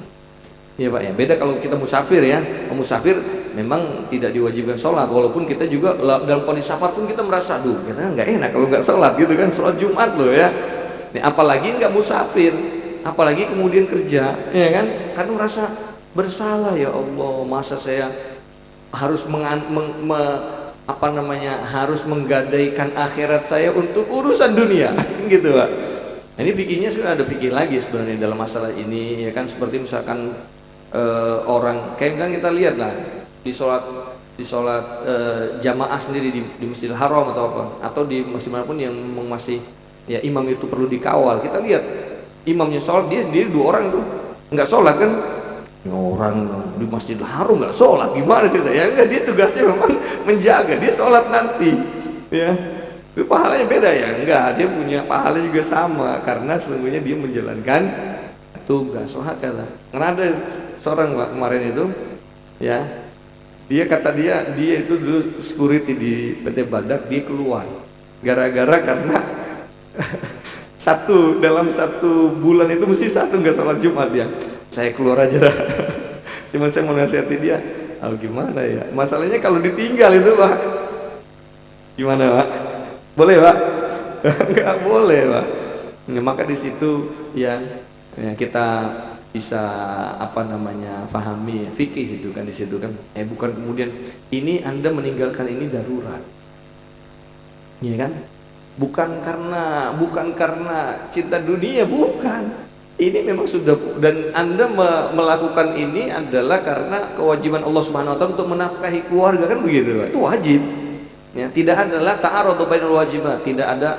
Ya Pak ya, beda kalau kita musafir ya. Musafir memang tidak diwajibkan sholat, walaupun kita juga dalam kondisi safar pun kita merasa, aduh kita nggak enak kalau nggak sholat gitu kan, sholat Jumat loh ya. Nih, apalagi nggak musafir, apalagi kemudian kerja, ya kan, karena merasa bersalah, ya Allah, masa saya harus harus menggadaikan akhirat saya untuk urusan dunia, gitu Pak. Nah, ini pikirnya sudah ada pikir lagi sebenarnya dalam masalah ini, ya kan, seperti misalkan orang kayak kan kita lihat lah di sholat jamaah sendiri di Masjidil Haram atau apa, atau di masjid manapun yang masih ya imam itu perlu dikawal. Kita lihat imamnya sholat, dia sendiri 2 orang tuh nggak sholat kan, orang di Masjidil Haram nggak sholat, gimana cerita ya? Enggak, dia tugasnya memang menjaga, dia sholat nanti ya. Itu pahalanya beda ya? Enggak, dia punya pahala juga sama, karena sesungguhnya dia menjalankan tugas. Karena ada seorang Pak kemarin itu ya, dia kata dia itu dulu security di PT Badak, dia keluar gara-gara karena dalam satu bulan itu mesti nggak sholat Jumat ya. Saya keluar aja dah. Cuman saya mau nasihati dia, gimana ya, masalahnya kalau ditinggal itu Pak, gimana Pak? Boleh Pak? Nggak boleh Pak. Ya, maka di situ ya kita bisa apa namanya pahami fikih itu kan, di situ kan. Bukan kemudian ini Anda meninggalkan ini darurat. Iya kan? Bukan karena cinta dunia, bukan. Ini memang sudah, dan Anda melakukan ini adalah karena kewajiban Allah Subhanahu wa taala untuk menafkahi keluarga, kan begitu Pak? Itu wajib. Ya, tidak adalah ta'arud bainal wajibat, tidak ada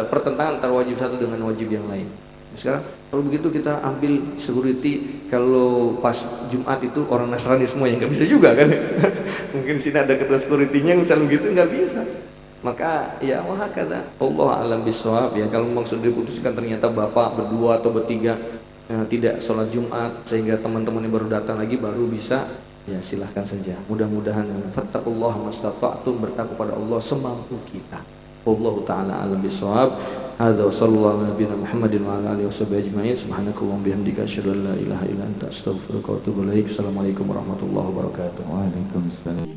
pertentangan antara wajib satu dengan wajib yang lain. Sekarang kalau begitu kita ambil security, kalau pas Jumat itu orang Nasrani semua, yang nggak bisa juga kan? Mungkin sini ada ketua security-nya, misalnya begitu nggak bisa. Maka ya wahakala Allah alam bisawab ya. Kalau memang sudah diputuskan ternyata bapak berdua atau bertiga tidak sholat Jumat sehingga teman-teman yang baru datang lagi baru bisa, ya silahkan saja. Mudah-mudahan fattaqullaha mastata'tum, bertakwa pada Allah semampu kita. Wallahu ta'ala alam bisawab. Hadza wa sallallahu ala nabiyina Muhammadin wa ala alihi washabihi ajmain. Subhanakallahumma bihamdika asyhadu an la ilaha illa anta astaghfiruka wa atubu ilaik. Assalamualaikum warahmatullahi wabarakatuh. Waalaikumsalam.